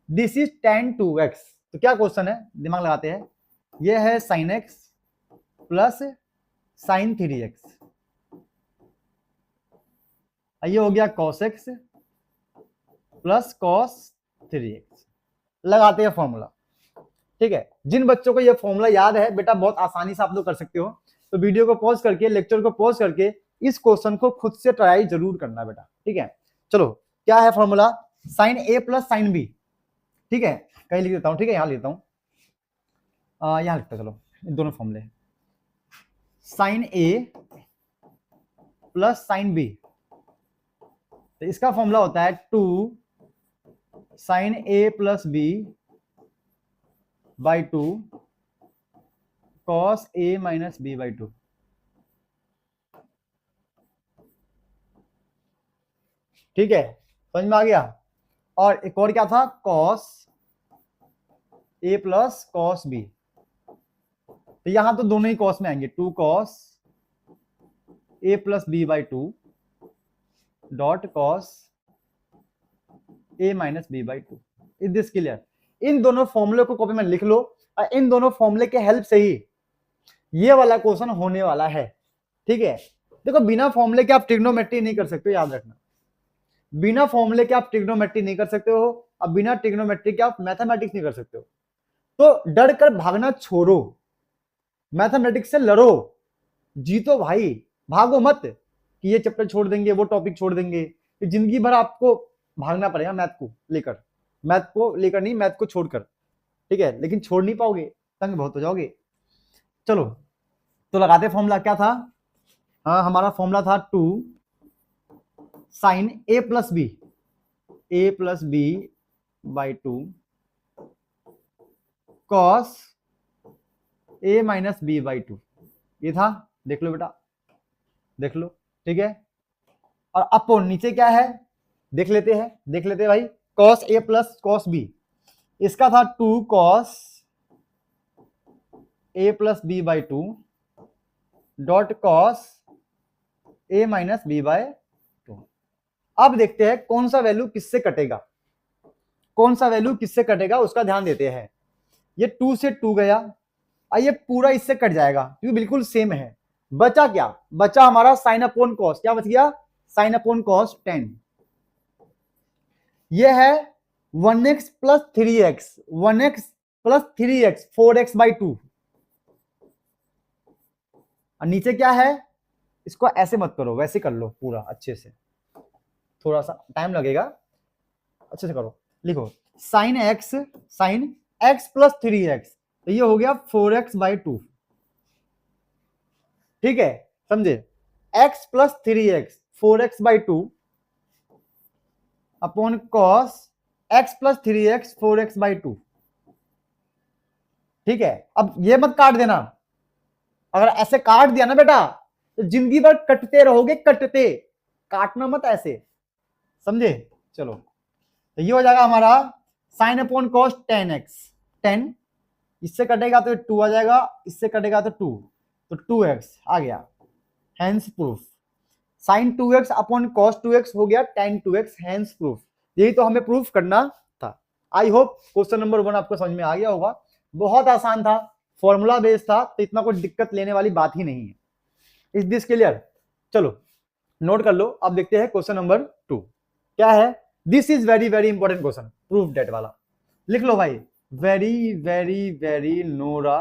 this is tan 2x। तो क्या क्वेश्चन है, दिमाग लगाते हैं। ये है sin x plus sin 3x, ये हो गया cos x plus cos 3x। लगाते हैं फॉर्मूला। ठीक है, जिन बच्चों को ये फॉर्मूला याद है बेटा, बहुत आसानी से आप लोग कर सकते हो। तो वीडियो को पॉज करके, लेक्चर को पॉज करके इस क्वेश्चन को खुद से ट्राई जरूर करना बेटा। ठीक है, चलो क्या है formula? sin a plus sin b। ठीक है, कहीं लिख देता हूं। ठीक है, यहां लिखता हूं, यहां लिखता, चलो दोनों फॉर्मूले। sin a plus sin b, तो इसका फॉर्मूला होता है 2 sin a plus b by 2 cos a minus b by 2। ठीक है, समझ में आ गया? और एक और क्या था? cos a plus cos b। तो यहां तो दोनों ही cos में आएंगे, 2 cos a plus b by 2 dot cos a minus b by 2। Is this clear? इन दोनों फॉर्मूले को कॉपी में लिख लो, और इन दोनों फॉर्मूले के हेल्प से ही ये वाला क्वेश्चन होने वाला है। ठीक है, देखो बिना फॉर्मूले के आप ट्रिग्नोमेट्री नहीं कर सकते हो, याद रखना। बिना फॉर्मूले के आप ट्रिग्नोमेट्री नहीं कर सकते हो, और बिना ट्रिग्नोमेट्री के आप मैथमेटिक्स नहीं कर सकते हो। तो डर कर भागना छोड़ो, मैथमेटिक्स से लड़ो, जीतो भाई। भागो मत कि ये चैप्टर छोड़ देंगे, वो टॉपिक छोड़ देंगे। तो जिंदगी भर आपको भागना पड़ेगा मैथ को लेकर, मैथ को लेकर नहीं, मैथ को छोड़कर। ठीक है, लेकिन छोड़ नहीं पाओगे, तंग बहुत हो जाओगे। चलो तो लगाते फॉर्मूला। क्या था? हाँ, हमारा फॉर्मूला था 2 sin a plus b by 2 cos a minus b by 2। ये था, देख लो बेटा, देख लो। ठीक है, और अपॉन नीचे क्या है देख लेते हैं भाई। cos a plus cos b, इसका था 2 cos a plus b by 2 dot cos a minus b by 2। अब देखते हैं कौन सा वैल्यू किससे कटेगा, कौन सा वैल्यू किससे कटेगा उसका ध्यान देते हैं। ये 2 से 2 गया, और ये पूरा इससे कट जाएगा क्योंकि बिल्कुल सेम है। बचा क्या? बचा हमारा साइन अपॉन कॉस। क्या बच गया? Sine upon cos 10। ये है 1x plus 3x, 1x plus 3x 4x by 2। और नीचे क्या है? इसको ऐसे मत करो, वैसे कर लो पूरा अच्छे से, थोड़ा सा टाइम लगेगा, अच्छे से करो। लिखो साइन x प्लस 3x, तो ये हो गया 4x बाई 2। ठीक है, समझे? x plus 3x 4x by 2 upon cos x plus 3x 4x by 2। ठीक है, अब ये मत काट देना, अगर ऐसे काट दिया ना बेटा तो जिंदगी भर कटते रहोगे, कटते, काटना मत ऐसे, समझे? चलो तो ये हो जाएगा हमारा साइन अपॉन कॉस 10x, 10 इससे कटेगा तो 2 आ जाएगा, इससे कटेगा तो 2, तो 2x आ गया, hence proof. Sine 2x upon cos 2x हो गया tan 2x, हैंस प्रूफ। यही तो हमें प्रूफ करना था। आई होप क्वेश्चन नंबर 1 आपको समझ में आ गया होगा। बहुत आसान था, फॉर्मूला बेस्ड था, तो इतना कोई दिक्कत लेने वाली बात ही नहीं है। Is this clear? चलो नोट कर लो। अब देखते हैं क्वेश्चन नंबर 2 क्या है। This is very very important question, proof that वाला। लिख लो भाई, very very very Nora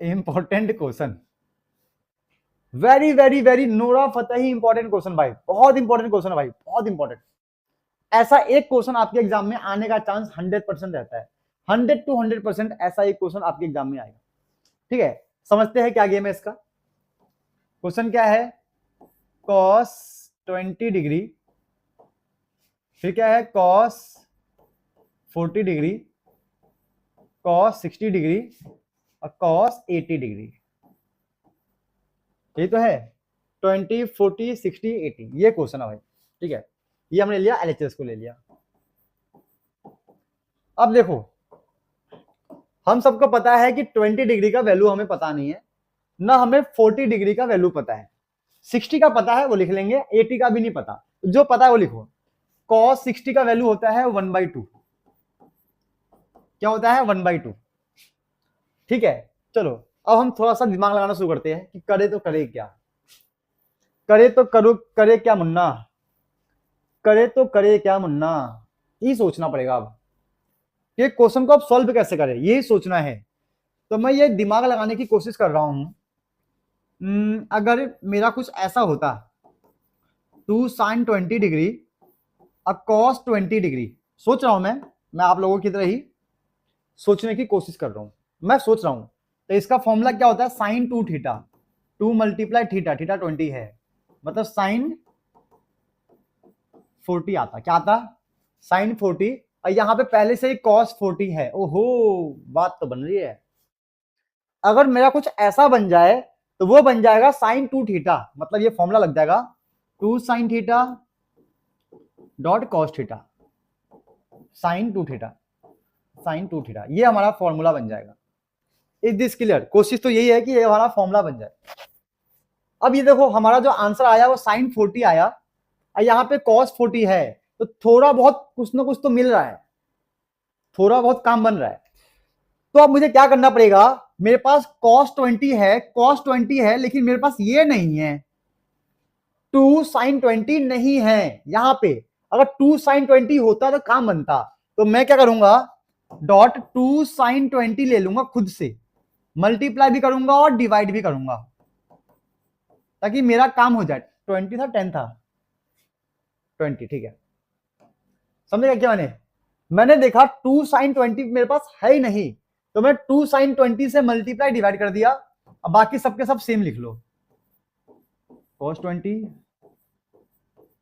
important question, very very very Nora Fatehi important question भाई, बहुत इंपॉर्टेंट क्वेश्चन है भाई, बहुत इंपॉर्टेंट। ऐसा एक क्वेश्चन आपके एग्जाम में आने का चांस 100% रहता है, 100 to 100% ऐसा एक क्वेश्चन आपके एग्जाम में आएगा। ठीक है, समझते हैं क्या गेम है इसका। क्वेश्चन क्या है, cos 20 डिग्री, फिर क्या है cos 40 डिग्री, cos 60 डिग्री और cos 80 डिग्री। ये तो है 20, 40, 60, 80, ये क्वेश्चन है भाई। ठीक है, ये हमने लिया, एलएचएस को ले लिया। अब देखो, हम सबको पता है कि 20 डिग्री का वैल्यू हमें पता नहीं है, ना हमें 40 डिग्री का वैल्यू पता है, 60 का पता है वो लिख लेंगे, 80 का भी नहीं पता, जो पता है वो लिखो। cos 60 का वैल्यू होता है 1/2, क्या होता है 1/2। ठीक है, चलो अब हम थोड़ा सा दिमाग लगाना शुरू करते हैं कि करे तो करे क्या, करे तो करो, करे क्या मुन्ना, करे तो करे क्या मुन्ना, ये सोचना पड़ेगा। अब ये क्वेश्चन को अब सॉल्व कैसे करें, यही सोचना है। तो मैं ये दिमाग लगाने की कोशिश कर रहा हूं। अगर मेरा कुछ ऐसा होता, 2 sin 20 डिग्री और cos 20 डिग्री, सोच रहा हूं मैं आप लोगों की तरह ही सोचने की कोशिश कर रहा हूं, मैं सोच रहा हूं। तो इसका फॉर्मूला क्या होता है, sine 2 theta, 2 multiply theta, theta 20 है, मतलब साइन 40 आता, क्या आता, साइन 40, और यहां पे पहले से ही cos 40 है। ओहो, बात तो बन रही है। अगर मेरा कुछ ऐसा बन जाए तो वो बन जाएगा साइन 2 थीटा, मतलब ये फॉर्मूला लग जाएगा 2 sin theta dot cos theta, sine 2 theta, sine 2 theta, ये हमारा फॉर्मूला बन जाएगा। Is this clear? कोशिश तो यही है कि ये हमारा फॉर्मूला बन जाए। अब ये देखो, हमारा जो आंसर आया वो साइन 40 आया, और यहाँ पे cos 40 है, तो थोड़ा बहुत कुछ ना कुछ तो मिल रहा है, थोड़ा बहुत काम बन रहा है। तो अब मुझे क्या करना पड़ेगा, मेरे पास cos 20 है, cos 20 है, लेकिन मेरे पास ये नहीं है, 2 sin 20 नहीं है यहां पे। अगर 2 sin 20 होता तो काम बनता, तो मैं क्या करूंगा, डॉट 2 sin 20 ले लूंगा, खुद से मल्टीप्लाई भी करूंगा और डिवाइड भी करूंगा, ताकि मेरा काम हो जाए। 20 था, 10 था, 20, ठीक है, समझेगा क्या मैंने देखा 2 sin 20 मेरे पास है ही नहीं, तो मैं 2 sin 20 से मल्टीप्लाई डिवाइड कर दिया। अब बाकी सबके सब सेम लिख लो, cos 20,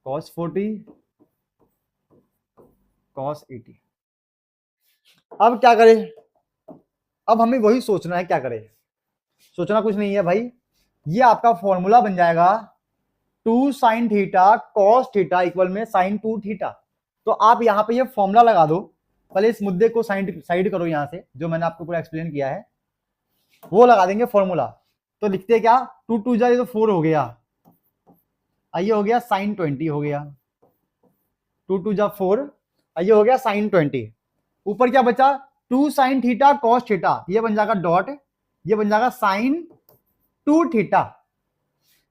cos 40, cos 80। अब क्या करें, अब हमें वही सोचना है, क्या करें, सोचना कुछ नहीं है भाई, ये आपका फॉर्मूला बन जाएगा 2 sin theta cos theta equal में sin 2 थीटा। तो आप यहां पे ये फॉर्मूला लगा दो, पहले इस मुद्दे को साइड करो, यहां से जो मैंने आपको पूरा एक्सप्लेन किया है वो लगा देंगे फॉर्मूला। तो लिखते क्या, 2 2 जा, ये तो 4 हो गया, आइए हो गया sin 20 हो गया, 2 2 जा 4, आइए हो गया sin 20। ऊपर क्या बचा, 2 sin थीटा cos थीटा, ये बन जाएगा डॉट, ये बन जाएगा sin 2 theta,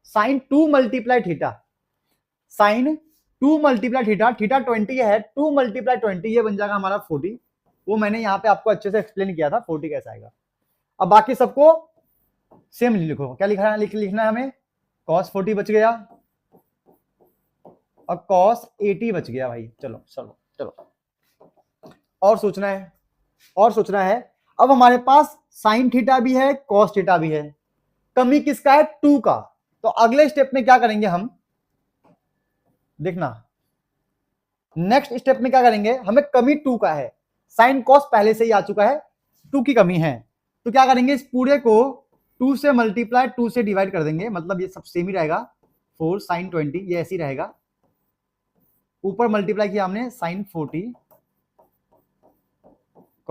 sin 2 multiply theta, sin 2 multiply theta, theta 20 है, 2 मल्टीप्लाई 20, ये बन जाएगा हमारा 40। वो मैंने यहाँ पे आपको अच्छे से एक्सप्लेन किया था 40 कैसे आएगा। अब बाकी सबको सेम लिखो, क्या लिखना है, लिखना है हमें, cos 40 बच गया और cos 80 बच गया भाई। चलो चलो चलो, और सोचना है, और सोचना है। अब हमारे पास साइन थीटा भी है, cos थीटा भी है, कमी किसका है, 2 का। तो अगले स्टेप में क्या करेंगे हम, देखना नेक्स्ट स्टेप में क्या करेंगे, हमें कमी 2 का है, साइन cos पहले से ही आ चुका है, 2 की कमी है, तो क्या करेंगे, इस पूरे को 2 से मल्टीप्लाई 2 से डिवाइड कर देंगे, मतलब ये सब सेम ही रहेगा, 4 sin 20, ये ऐसे ही रहेगा, ऊपर मल्टीप्लाई किया हमने sin 40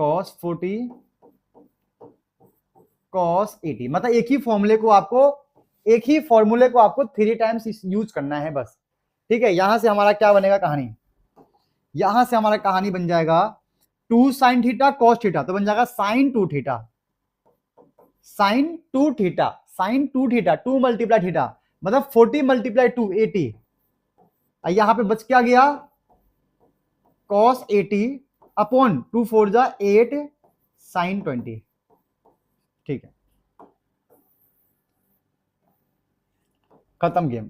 cos 40 cos 80, मतलब एक ही फॉर्मूले को आपको 3 टाइम्स यूज करना है बस। ठीक है, यहां से हमारा क्या बनेगा कहानी, यहां से हमारा कहानी बन जाएगा 2 sin थीटा cos थीटा, तो बन जाएगा sin 2 theta, sin 2 theta, sin 2 theta, 2 multiply theta, मतलब 40 मल्टीप्लाई 2 80, यहां पे बच क्या गया cos 80 अपॉन 2 4 जा 8 sin 20। ठीक है, खत्म गेम,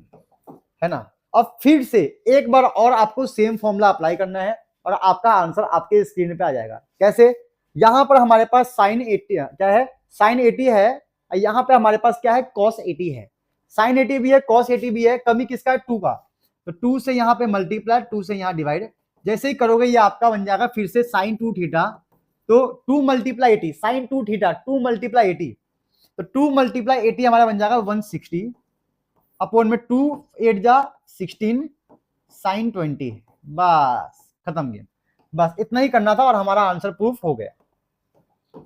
है ना। अब फिर से एक बार और आपको सेम फॉर्मूला अप्लाई करना है और आपका आंसर आपके स्क्रीन पे आ जाएगा। कैसे, यहां पर हमारे पास sin 80 क्या है, sin 80 है, यहां पे हमारे पास क्या है cos 80 है, sin 80 भी है cos 80 भी है, कमी किसका है 2 का, तो 2 से यहां पे मल्टीप्लाई, 2 से यहां डिवाइड, जैसे ही करोगे ये आपका बन जाएगा फिर से sin 2 थीटा, तो 2 मल्टीप्लाई 80 sin 2 थीटा 2 मल्टीप्लाई 80, तो 2 मल्टीप्लाई 80 हमारा बन जाएगा 160 अपॉन में 2 8 जा 16 sin 20, बस खत्म गेम। बस इतना ही करना था और हमारा आंसर प्रूफ हो गया,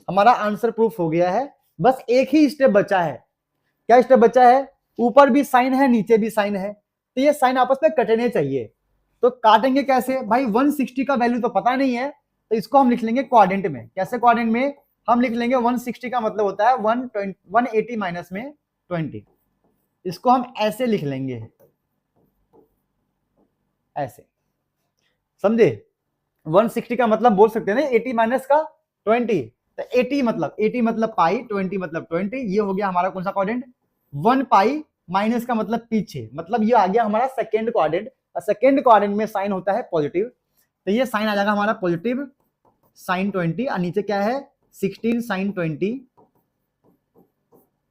हमारा आंसर प्रूफ हो गया है। बस एक ही स्टेप बचा है, क्या स्टेप बचा है, ऊपर भी साइन है नीचे भी साइन है, तो ये साइन आपस में कटने चाहिए, तो काटेंगे कैसे भाई, 160 का वैल्यू तो पता नहीं है, तो इसको हम लिख लेंगे क्वाड्रेंट में। कैसे क्वाड्रेंट में, हम लिख लेंगे 160 का मतलब होता है 180 माइनस में 20, इसको हम ऐसे लिख लेंगे, ऐसे, समझे। 160 का मतलब बोल सकते हैं ना 80 माइनस का 20, तो 80 मतलब पाई, 20 मतलब 20, ये हो गया हमारा कौन सा क्वाड्रेंट, 1 पाई माइनस का मतलब पीछे, मतलब ये आ गया हमारा सेकेंड क्वाड्रेंट, और सेकेंड क्वाड्रेंट में साइन होता है पॉजिटिव, तो ये साइन आ जाएगा हमारा पॉजिटिव साइन 20, और नीचे क्या है 16 साइन 20,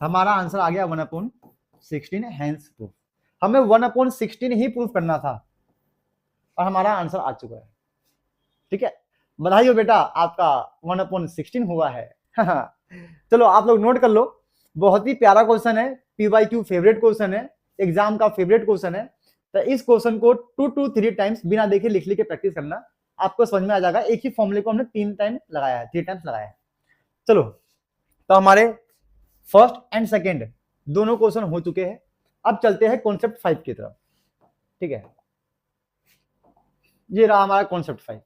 हमारा आंसर आ गया 1/16, हेंस प्रूफ। हमें 1/16 ही प्रूफ करना था और हमारा आंसर आ चुका है। ठीक है, बधाई हो बेटा, आपका 1/16 हुआ है। चलो आप लोग नोट कर लो, बहुत ही प्यारा क्वेश्चन है, PYQ फेवरेट क्वेश्चन है, एग्जाम का फेवरेट क्वेश्चन है, तो इस क्वेश्चन को 2 to 3 टाइम्स बिना देखे लिख के प्रैक्टिस करना, आपको समझ में आ जाएगा। एक ही फॉर्मूले को हमने 3 टाइम लगाया है, 3 टाइम्स लगाया है। चलो, तो हमारे फर्स्ट एंड सेकेंड दोनों क्वेश्चन हो चुके हैं, अब चलते हैं कॉन्सेप्ट 5 की तरफ। ठीक है, ये रहा हमारा कॉन्सेप्ट 5,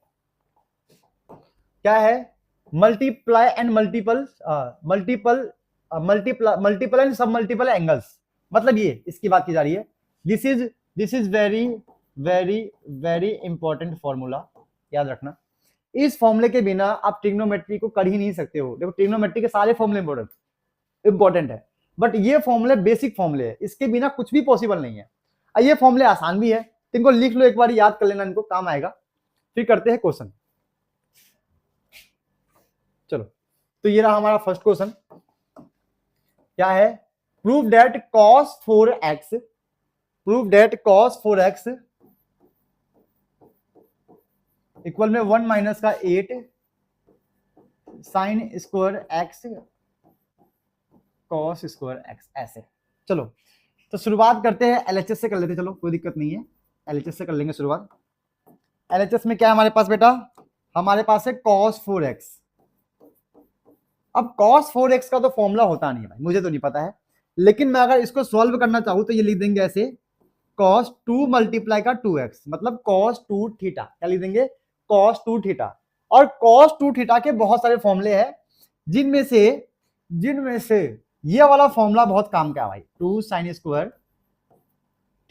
क्या है, मल्टीप्लाई एंड मल्टीपल एंड सब मल्टीपल एंगल्स, मतलब ये इसकी बात की जा रही है। This is very very very important formula, याद रखना। इस फॉर्मूले के बिना आप ट्रिग्नोमेट्री को कर ही नहीं सकते हो। देखो ट्रिग्नोमेट्री के सारे फॉर्मूले इंपॉर्टेंट है, बट ये फॉर्मूले बेसिक फॉर्मूले है, इसके बिना कुछ भी पॉसिबल नहीं है। ये फॉर्मूले आसान भी है, इनको लिख लो एक बार, याद कर लेना, इनको काम आएगा। फिर करते हैं क्वेश्चन। चलो, तो ये रहा हमारा फर्स्ट क्वेश्चन, क्या है, prove that cos 4x equal में 1 माइनस का 8 sine square x cos square x, ऐसे। चलो, तो शुरुआत करते हैं LHS से कर लेते हैं, चलो कोई दिक्कत नहीं है, LHS से कर लेंगे शुरुआत। LHS में क्या है हमारे पास बेटा, हमारे पास है cos 4x। अब cos 4x का तो फॉर्मूला होता नहीं है भाई, मुझे तो नहीं पता है, लेकिन मैं अगर इसको सॉल्व करना चाहूं तो ये लिख देंगे ऐसे, cos 2 मल्टीप्लाई का 2x, मतलब cos 2 थीटा, क्या लिख देंगे cos 2 थीटा। और cos 2 थीटा के बहुत सारे फॉर्मूले हैं, जिनमें से ये वाला फॉर्मूला बहुत काम का है भाई, 2 साइन स्क्वायर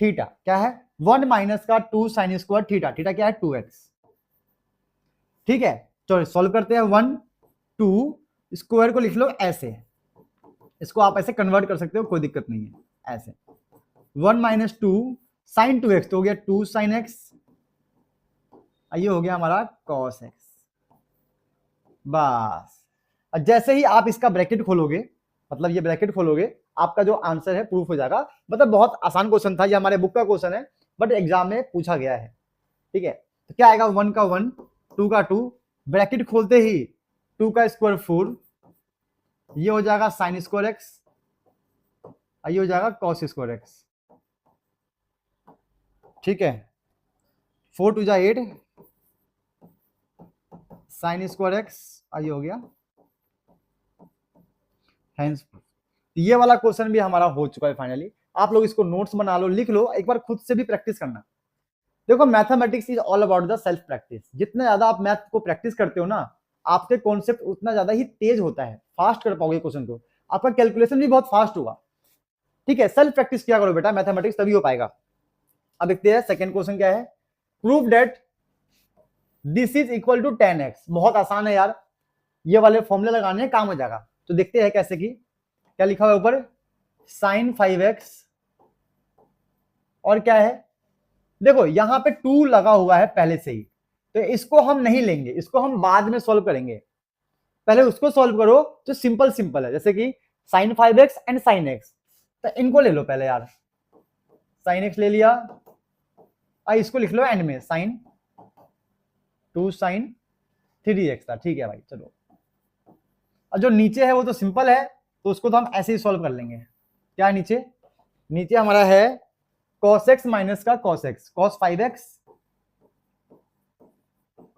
थीटा क्या है 1 माइनस का 2 साइन स्क्वायर थीटा, थीटा क्या है 2x। ठीक है, चलो सॉल्व करते हैं। 1 2 स्क्वायर को लिख लो ऐसे, इसको आप ऐसे कन्वर्ट कर सकते हो, कोई दिक्कत नहीं है, ऐसे 1 माइनस 2 साइन 2x, तो हो गया 2 साइन x, ये हो गया हमारा cos x। बस, जैसे ही आप इसका ब्रैकेट खोलोगे, मतलब ये ब्रैकेट खोलोगे, आपका जो आंसर है प्रूफ हो जाएगा। मतलब बहुत आसान क्वेश्चन था, ये हमारे बुक का क्वेश्चन है, बट एग्जाम में पूछा गया है। ठीक है, तो क्या आएगा, 1 का 1 2 का 2, ब्रैकेट खोलते ही 2 का स्क्वायर 4, ये हो जाएगा साइन स्क्वायर एक्स, ये हो जाएगा कॉस स्क्वायर एक्स। ठीक है, 4 2 जा 8 साइन स्क्वायर एक्स, ये हो गया हेंस। ये वाला क्वेश्चन भी हमारा हो चुका है फाइनली। आप लोग इसको नोट्स बना लो, लिख लो, एक बार खुद से भी प्रैक्टिस करना। देखो mathematics is all about the self practice. जितना ज्यादा आप मैथ को प्रैक्टिस करते हो ना, आपके कॉन्सेप्ट उतना ज्यादा ही तेज होता है, फास्ट कर पाओगे क्वेश्चन को, आपका कैलकुलेशन भी बहुत फास्ट होगा। ठीक है, सेल्फ प्रैक्टिस किया करो बेटा मैथमेटिक्स, तभी हो पाएगा। अब देखते हैं सेकंड क्वेश्चन क्या है। Prove that this is equal to 10x। बहुत आसान है यार, ये वाले फॉर्मूले लगाने काम हो जाएगा। तो देखते हैं कैसे की, क्या लिखा हुआ है ऊपर, साइन 5x और क्या है, देखो यहां पे 2 लगा हुआ है पहले से ही, तो इसको हम नहीं लेंगे, इसको हम बाद में सॉल्व करेंगे। पहले उसको सॉल्व करो तो सिंपल सिंपल है, जैसे कि sign 5x and sign x, तो इनको ले लो पहले यार। साइन x ले लिया, इसको लिख लो एंड में, साइन 2 साइन 3x था। ठीक है भाई, चलो। और जो नीचे है वो तो सिंपल है, तो उसको तो हम ऐसे ही सॉल्व कर लेंगे। क्या है नीचे, नीचे हमारा है cos x माइनस का cos x, cos 5x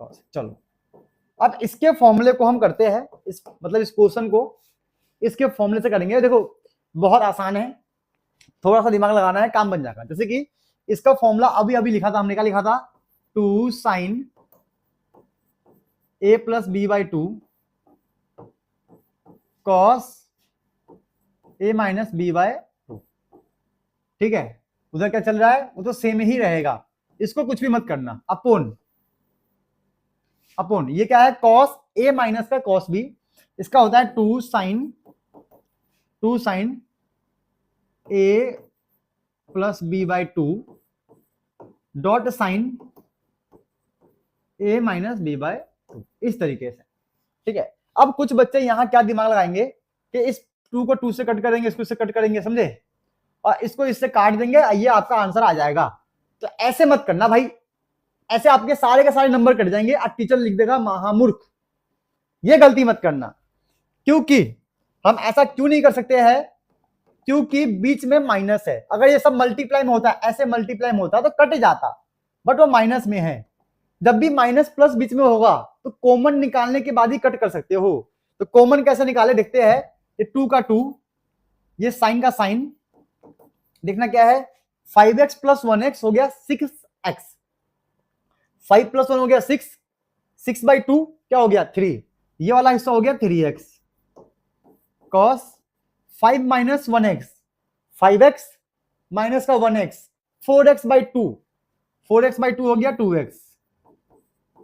cos। चलो अब इसके फॉर्मूले को हम करते हैं, इस मतलब इस क्वेश्चन को इसके फॉर्मूले से करेंगे। देखो बहुत आसान है, थोड़ा सा दिमाग लगाना है, काम बन जाएगा। जैसे कि इसका फॉर्मूला अभी अभी लिखा था हमने, क्या लिखा था, 2 sine a plus B by 2 cos a minus B by 2। ठीक है, उधर क्या चल रहा है वो तो सेम ही रहेगा, इसको कुछ भी मत करना। अपोन अपोन ये क्या है, कॉस a माइनस का कॉस b, इसका होता है 2 sine a plus B by 2 dot sine a minus B by 2, इस तरीके से। ठीक है, अब कुछ बच्चे यहां क्या दिमाग लगाएंगे कि इस 2 को 2 से कट करेंगे, इसको इससे कट करेंगे, समझे, और इसको इससे काट देंगे, ये आपका आंसर आ जाएगा। तो ऐसे मत करना भाई, ऐसे आपके सारे के सारे नंबर कट जाएंगे और टीचर लिख देगा महामूर्ख। ये गलती मत करना, क्योंकि हम ऐसा क्यों नहीं कर सकते हैं, क्योंकि बीच में माइनस है। अगर ये सब मल्टीप्लाई में होता, ऐसे मल्टीप्लाई में होता तो कट जाता, बट वो माइनस में है। जब भी माइनस प्लस बीच में होगा तो कॉमन निकालने के बाद ही कट कर सकते हो। तो कॉमन कैसे निकाले देखते हैं। ये 2 का 2, ये साइन का साइन, देखना क्या है, 5x प्लस 1x हो गया 6x, 5 प्लस 1 हो गया 6, 6 बाई 2 क्या हो गया 3, ये वाला हिस्सा हो गया 3x, cos 5 minus 1x, 5x minus का 1x, 4x by 2, 4x by 2 हो गया 2x।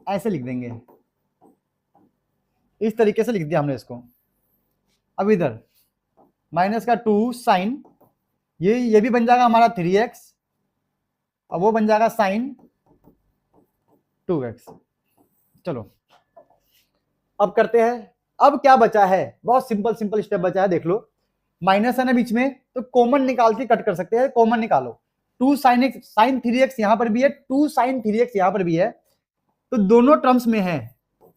ऐसे लिख देंगे, इस तरीके से लिख दिया हमने इसको। अब इधर माइनस का 2 साइन, ये भी बन जाएगा हमारा 3x, अब वो बन जाएगा साइन 2x। चलो अब करते हैं। अब क्या बचा है, बहुत सिंपल सिंपल स्टेप बचा है, देख लो। माइनस है ना बीच में, तो कॉमन निकाल के कट कर सकते हैं। कॉमन निकालो, 2 साइन एक्स, साइन 3x यहां पर भी है, 2 साइन 3x यहां पर भी है, तो दोनों टर्म्स में है,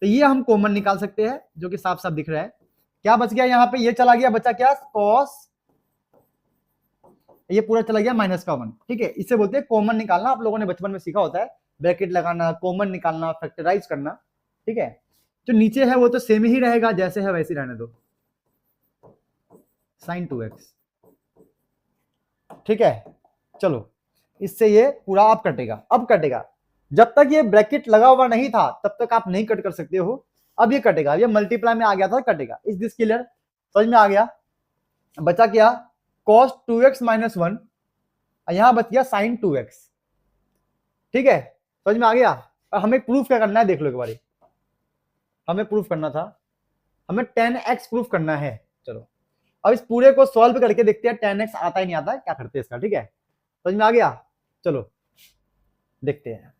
तो ये हम कॉमन निकाल सकते हैं, जो कि साफ साफ दिख रहा है। क्या बच गया यहाँ पे, ये चला गया, बचा क्या, कॉस, ये पूरा चला गया माइनस का 1। ठीक है, इसे बोलते हैं कॉमन निकालना। आप लोगों ने बचपन में सीखा होता है, ब्रैकेट लगाना, कॉमन निकालना, फैक्टराइज करना। ठीक है, जो नीचे है वो तो सेम ही रहेगा, जैसे है वैसे ही रहने दो, साइन 2x। ठीक है, चलो इससे ये पूरा अब कटेगा, अब कटेगा। जब तक ये ब्रैकेट लगा हुआ नहीं था तब तक आप नहीं कट कर सकते हो, अब ये कटेगा, ये मल्टीप्लाई में आ गया था, कटेगा। इज दिस क्लियर, समझ में आ गया। बचा क्या, cos 2x माइनस 1, यहां बच गया साइन 2x। ठीक है, समझ में आ गया। और हमें प्रूफ क्या करना है, देख लो एक बार, हमें प्रूफ करना था, हमें 10x प्रूफ करना है। चलो अब इस पूरे को सॉल्व करके देखते हैं 10x आता ही नहीं आता है, क्या करते हैं इसका। ठीक है, समझ में आ गया, चलो देखते हैं।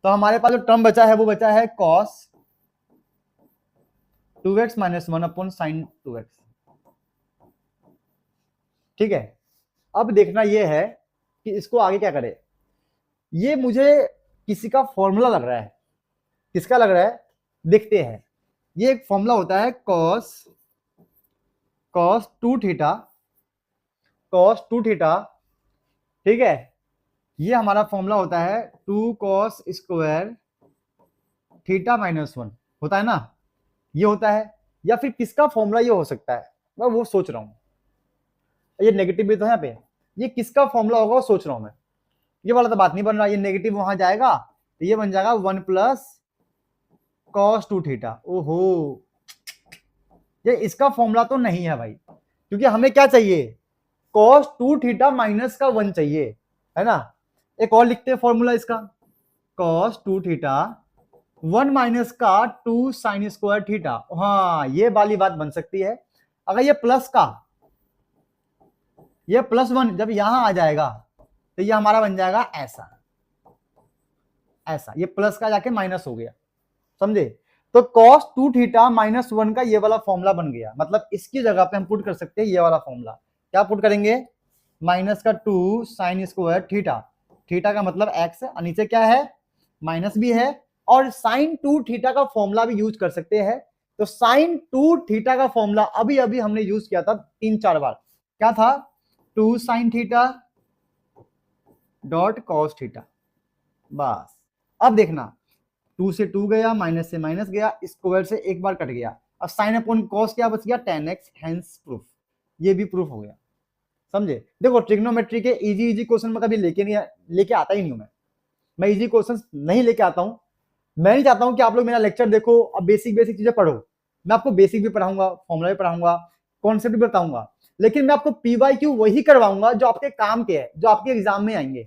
तो हमारे पास जो टर्म बचा है वो बचा है cos 2x minus 1 upon sine 2x। ठीक है, अब देखना ये है कि इसको आगे क्या करें। ये मुझे किसी का फॉर्मूला लग रहा है, किसका लग रहा है देखते हैं। ये एक फॉर्मूला होता है cos 2 थीटा, cos 2 थीटा। ठीक है, ये हमारा फॉर्मूला होता है 2 cos स्क्वायर थीटा माइनस 1 होता है ना, ये होता है। या फिर किसका फॉर्मूला ये हो सकता है, मैं वो सोच रहा हूँ। ये नेगेटिव भी तो है यहाँ पे, ये किसका फॉर्मूला होगा वो सोच रहा हूँ मैं। ये वाला तो बात नहीं बन रहा, ये नेगेटिव वहां जाएगा तो ये बन जाएगा 1 प्लस cos 2 थीटा। ओहो, ये इसका फॉर्मूला तो नहीं है भाई, क्योंकि हमें क्या चाहिए, cos 2 थीटा माइनस का 1 चाहिए, है ना। एक और लिखते हैं फॉर्मूला इसका, cos 2 थीटा 1 माइनस का 2 साइन स्क्वायर थीटा। हाँ, ये वाली बात बन सकती है। अगर ये प्लस का, ये +1 जब यहां आ जाएगा तो ये हमारा बन जाएगा ऐसा, ऐसा, ये प्लस का जाके माइनस हो गया, समझे। तो cos 2 थीटा माइनस 1 का ये वाला फॉर्मूला बन गया। मतलब इसकी जगह पे हम पुट कर सकते हैं ये वाला फॉर्मूला। क्या पुट करेंगे, माइनस का 2 साइन स्क्वायर थीटा, थीटा का मतलब x है, और नीचे क्या है, माइनस भी है, और साइन 2 थीटा का फॉर्मूला भी यूज कर सकते हैं। तो साइन 2 थीटा का फॉर्मूला अभी अभी हमने यूज किया था 3-4 बार। क्या था, 2 sine theta dot cos theta. बस अब देखना, 2 से 2 गया, माइनस से माइनस गया, स्क्वायर से एक बार कट गया, अब साइन अपॉन कॉस क्या बच गया, tan x, हेंस प्रूफ। ये भी प्रूफ हो गया, समझे। देखो ट्रिग्नोमेट्री के इजी क्वेश्चन में कभी लेके आता ही नहीं हूं मैं इजी क्वेश्चन नहीं लेके आता हूं। मैं नहीं चाहता हूं कि आप लोग मेरा लेक्चर देखो अब बेसिक चीजें पढ़ो। मैं आपको बेसिक भी पढ़ाऊंगा, फॉर्मूला भी पढ़ाऊंगा, कॉन्सेप्ट भी बताऊंगा, लेकिन मैं आपको PYQ वही करवाऊंगा जो आपके काम के है, जो आपके एग्जाम में आएंगे।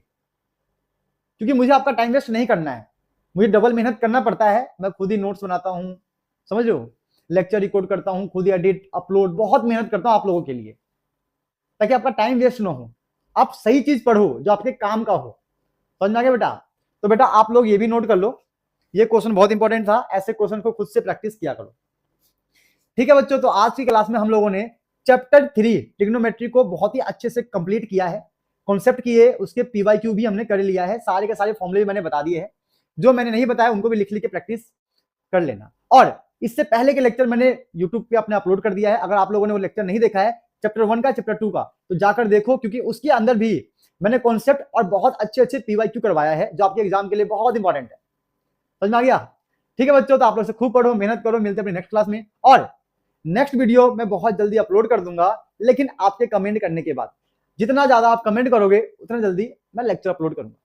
क्योंकि मुझे आपका टाइम वेस्ट नहीं करना है, मुझे डबल मेहनत करना पड़ता है। मैं खुद ही नोट्स बनाता हूँ, समझ लो, लेक्चर रिकॉर्ड करता हूँ, खुद ही एडिट अपलोड, बहुत मेहनत करता हूँ आप लोगों के लिए, ताकि आपका टाइम वेस्ट ना हो। आप सही चीज पढ़ो जो आपके काम का हो, समझ में आ गया बेटा। तो बेटा आप लोग ये भी नोट कर लो, ये क्वेश्चन बहुत इंपॉर्टेंट था, ऐसे क्वेश्चन को खुद से प्रैक्टिस किया करो, ठीक है बच्चों। तो आज की क्लास में हम लोगों ने चैप्टर 3 ट्रिग्नोमेट्री को बहुत ही अच्छे से कंप्लीट किया है, कॉन्सेप्ट किए, उसके PYQ भी हमने कर लिया है, सारे के सारे फॉर्मूले भी मैंने बता दिए हैं। जो मैंने नहीं बताया उनको भी लिख लिख के प्रैक्टिस कर लेना। और इससे पहले के लेक्चर मैंने यूट्यूब पे अपने अपलोड कर दिया है, अगर आप लोगों ने वो लेक्चर नहीं देखा है चैप्टर 1 का, चैप्टर 2 का, तो जाकर देखो, क्योंकि उसके अंदर भी मैंने कॉन्सेप्ट और बहुत अच्छे PYQ करवाया है जो आपके एग्जाम के लिए बहुत इंपॉर्टेंट है। समझ में आ गया, ठीक है बच्चों। तो आप लोग से खूब पढ़ो, मेहनत करो, मिलते हैं अपनी नेक्स्ट क्लास में। और नेक्स्ट वीडियो मैं बहुत जल्दी अपलोड कर दूंगा, लेकिन आपके कमेंट करने के बाद, जितना ज्यादा आप कमेंट करोगे उतना जल्दी मैं लेक्चर अपलोड करूंगा।